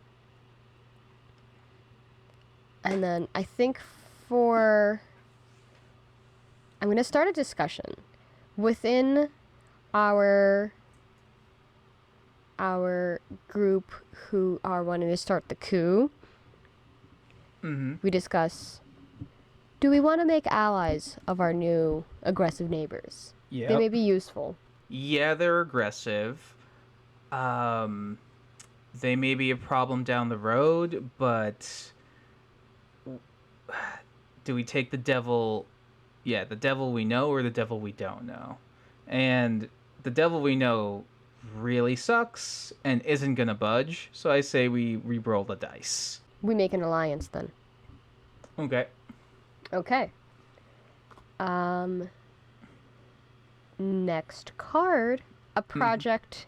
then I think I'm going to start a discussion within our group who are wanting to start the coup. Mm-hmm. We discuss, do we want to make allies of our new aggressive neighbors? Yeah. They may be useful. Yeah, they're aggressive. They may be a problem down the road, but do we take the devil we know or the devil we don't know? And the devil we know really sucks and isn't gonna budge, so I say we re-roll the dice. We make an alliance then. Okay. Next card, a project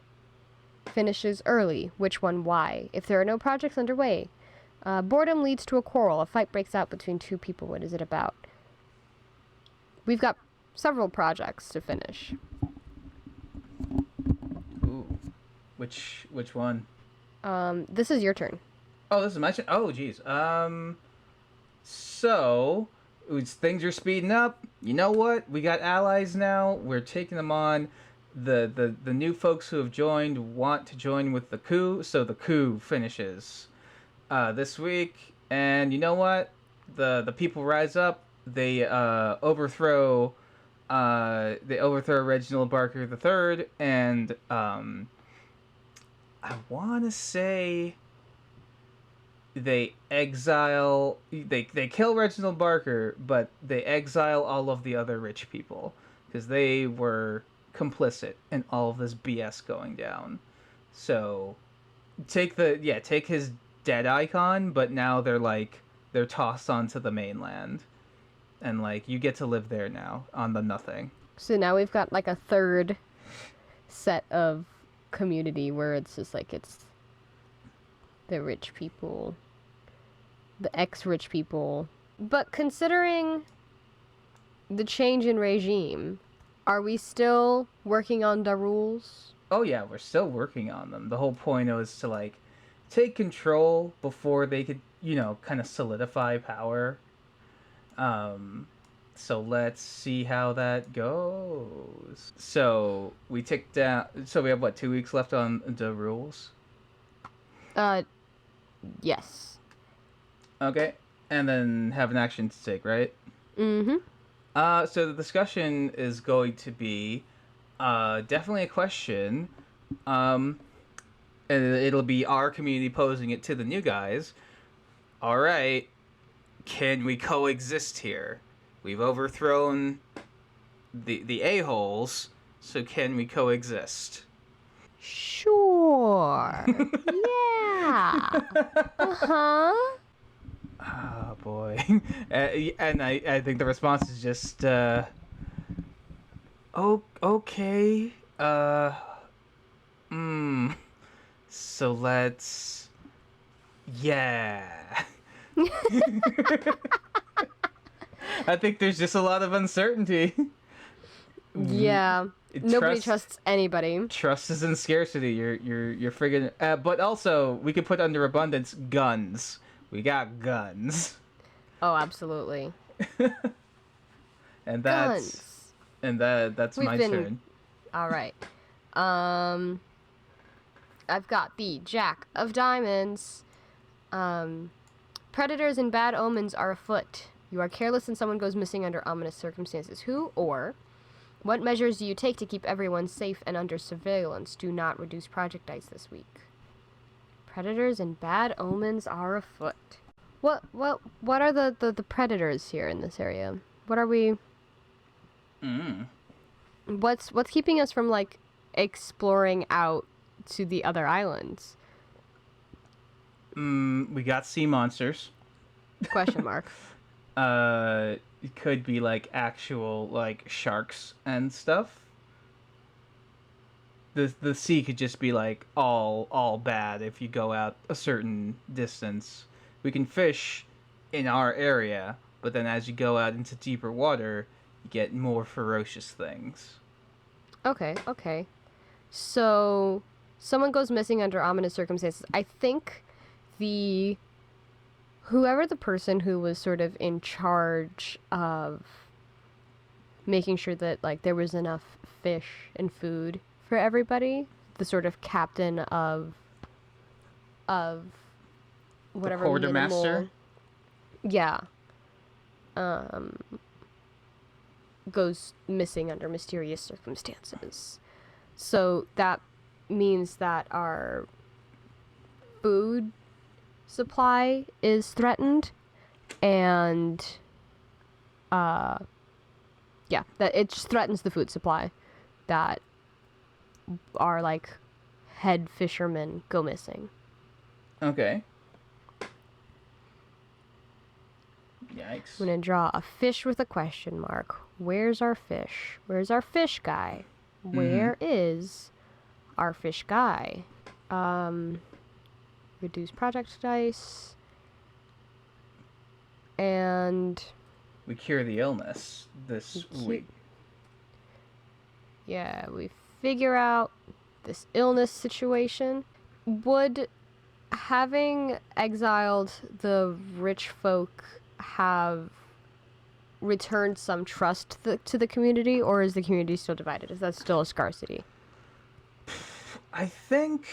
finishes early. Which one? Why? If there are no projects underway, boredom leads to a quarrel. A fight breaks out between two people. What is it about? We've got several projects to finish. Ooh. Which one? This is your turn. Oh, this is my turn? Oh, geez. So, things are speeding up. You know what? We got allies now. We're taking them on. The new folks who have joined want to join with the coup, so the coup finishes this week. And you know what? The people rise up. They overthrow Reginald Barker III, and I want to say they kill Reginald Barker, but they exile all of the other rich people because they were complicit in all of this BS going down. So take his dead icon, but now they're tossed onto the mainland, and you get to live there now on the nothing. So now we've got a third set of community where it's just like it's the rich people, the ex-rich people. But considering the change in regime, are we still working on the rules? Oh yeah, we're still working on them. The whole point was to like take control before they could, kind of solidify power. So let's see how that goes. So we tick down. So we have what, 2 weeks left on the rules? Yes. Okay, and then have an action to take, right? Mm-hmm. So the discussion is going to be, definitely a question. And it'll be our community posing it to the new guys. All right, can we coexist here? We've overthrown the a-holes, so can we coexist? Sure. Yeah. Uh-huh. Oh, boy. And I think the response is just, oh, okay. So let's... Yeah. I think there's just a lot of uncertainty. Yeah. Nobody trusts anybody. Trust is in scarcity. You're friggin'. But also, we could put under abundance guns. We got guns. Oh, absolutely. And that's my turn. All right. I've got the Jack of Diamonds. Predators and bad omens are afoot. You are careless and someone goes missing under ominous circumstances. Who or what measures do you take to keep everyone safe and under surveillance? Do not reduce project dice this week. Predators and bad omens are afoot. What are the predators here in this area? What are we... What's keeping us from, like, exploring out to the other islands? We got sea monsters. Question mark. It could be, like, actual, like, sharks and stuff. The sea could just be, like, all bad if you go out a certain distance. We can fish in our area, but then as you go out into deeper water, you get more ferocious things. Okay. So, someone goes missing under ominous circumstances. I think whoever the person who was sort of in charge of making sure that, like, there was enough fish and food for everybody, the sort of captain of whatever, the quartermaster. Yeah. Goes missing under mysterious circumstances. So that means that our food supply is threatened, and that it just threatens the food supply that our, like, head fishermen go missing. Okay. Yikes. I'm gonna draw a fish with a question mark. Where's our fish? Where's our fish guy? Where is our fish guy? Reduce project dice. And we cure the illness this week. Yeah, we figure out this illness situation. Would having exiled the rich folk have returned some trust to the community, or is the community still divided? Is that still a scarcity? I think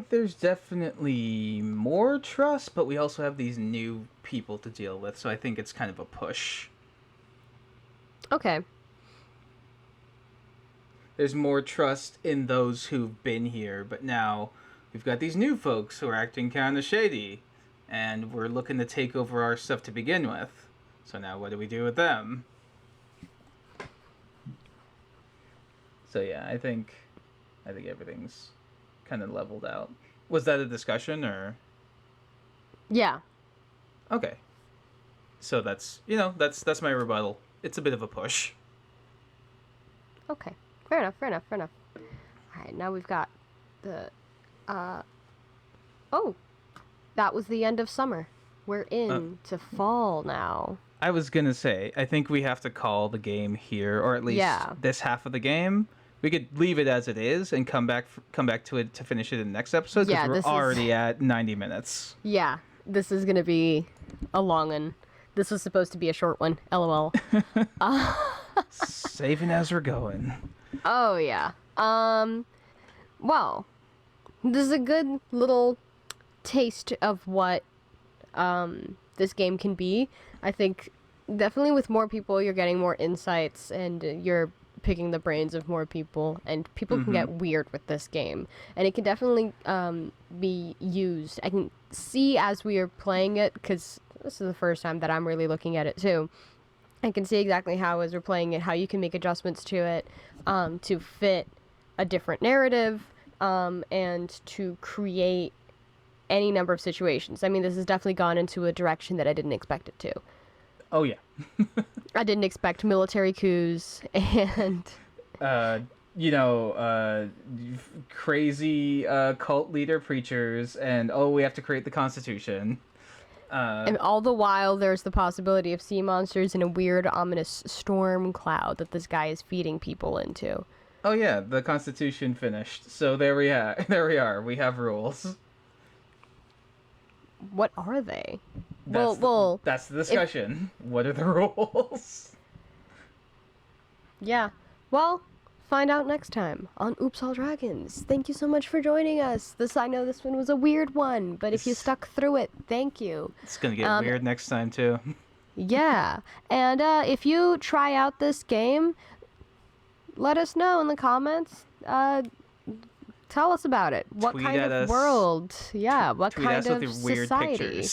there's definitely more trust, but we also have these new people to deal with, so I think it's kind of a push. Okay. There's more trust in those who've been here, but now we've got these new folks who are acting kind of shady, and we're looking to take over our stuff to begin with. So now what do we do with them? So yeah, I think everything's kind of leveled out. Was that a discussion, or? Yeah. Okay. So that's my rebuttal. It's a bit of a push. Okay. Fair enough. All right, now we've got the... Oh, that was the end of summer. We're into fall now. I was gonna say, I think we have to call the game here, or at least this half of the game. We could leave it as it is and come back to it to finish it in the next episode, because we're already at 90 minutes. Yeah, this is gonna be a long one. This was supposed to be a short one. LOL. Saving as we're going. Oh yeah. Well, this is a good little taste of what this game can be. I think definitely with more people, you're getting more insights, and you're picking the brains of more people, and people can get weird with this game, and it can definitely be used. I can see as we are playing it, because this is the first time that I'm really looking at it too. I can see exactly how, as we're playing it, how you can make adjustments to it to fit a different narrative, and to create any number of situations. I mean, this has definitely gone into a direction that I didn't expect it to. Oh, yeah. I didn't expect military coups and... crazy cult leader preachers, and, we have to create the Constitution. And all the while, there's the possibility of sea monsters and a weird, ominous storm cloud that this guy is feeding people into. Oh, yeah, the Constitution finished. So there we are. We have rules. What are they? That's the discussion. What are the rules? Yeah. Well, find out next time on Oops All Dragons. Thank you so much for joining us. I know this one was a weird one, but if you stuck through it, thank you. It's gonna get weird next time too. Yeah. And if you try out this game, let us know in the comments. Tell us about it. What Tweet kind of world? Yeah, what kind of society?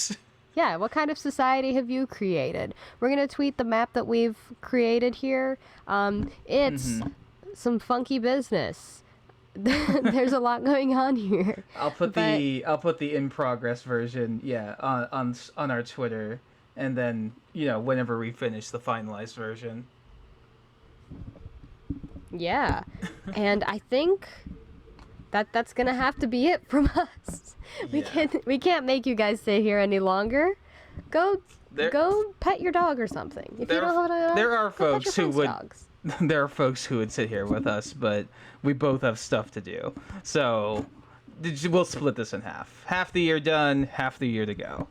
Yeah, what kind of society have you created? We're going to tweet the map that we've created here. It's some funky business. There's a lot going on here. I'll put the in progress version, on our Twitter, and then, whenever we finish the finalized version. Yeah. And I think that's gonna have to be it from us. Yeah. We can't make you guys stay here any longer. Go pet your dog or something. If you don't know how to, there are folks who would. There are folks who would sit here with us, but we both have stuff to do. So we'll split this in half. Half the year done, half the year to go.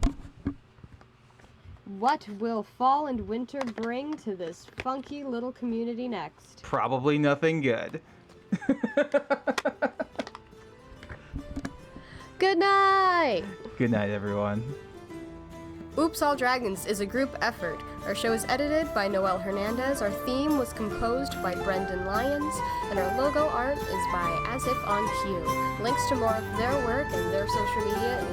What will fall and winter bring to this funky little community next? Probably nothing good. Good night! Good night, everyone. Oops All Dragons is a group effort. Our show is edited by Noel Hernandez, our theme was composed by Brendan Lyons, and our logo art is by Azif On Q. Links to more of their work and their social media in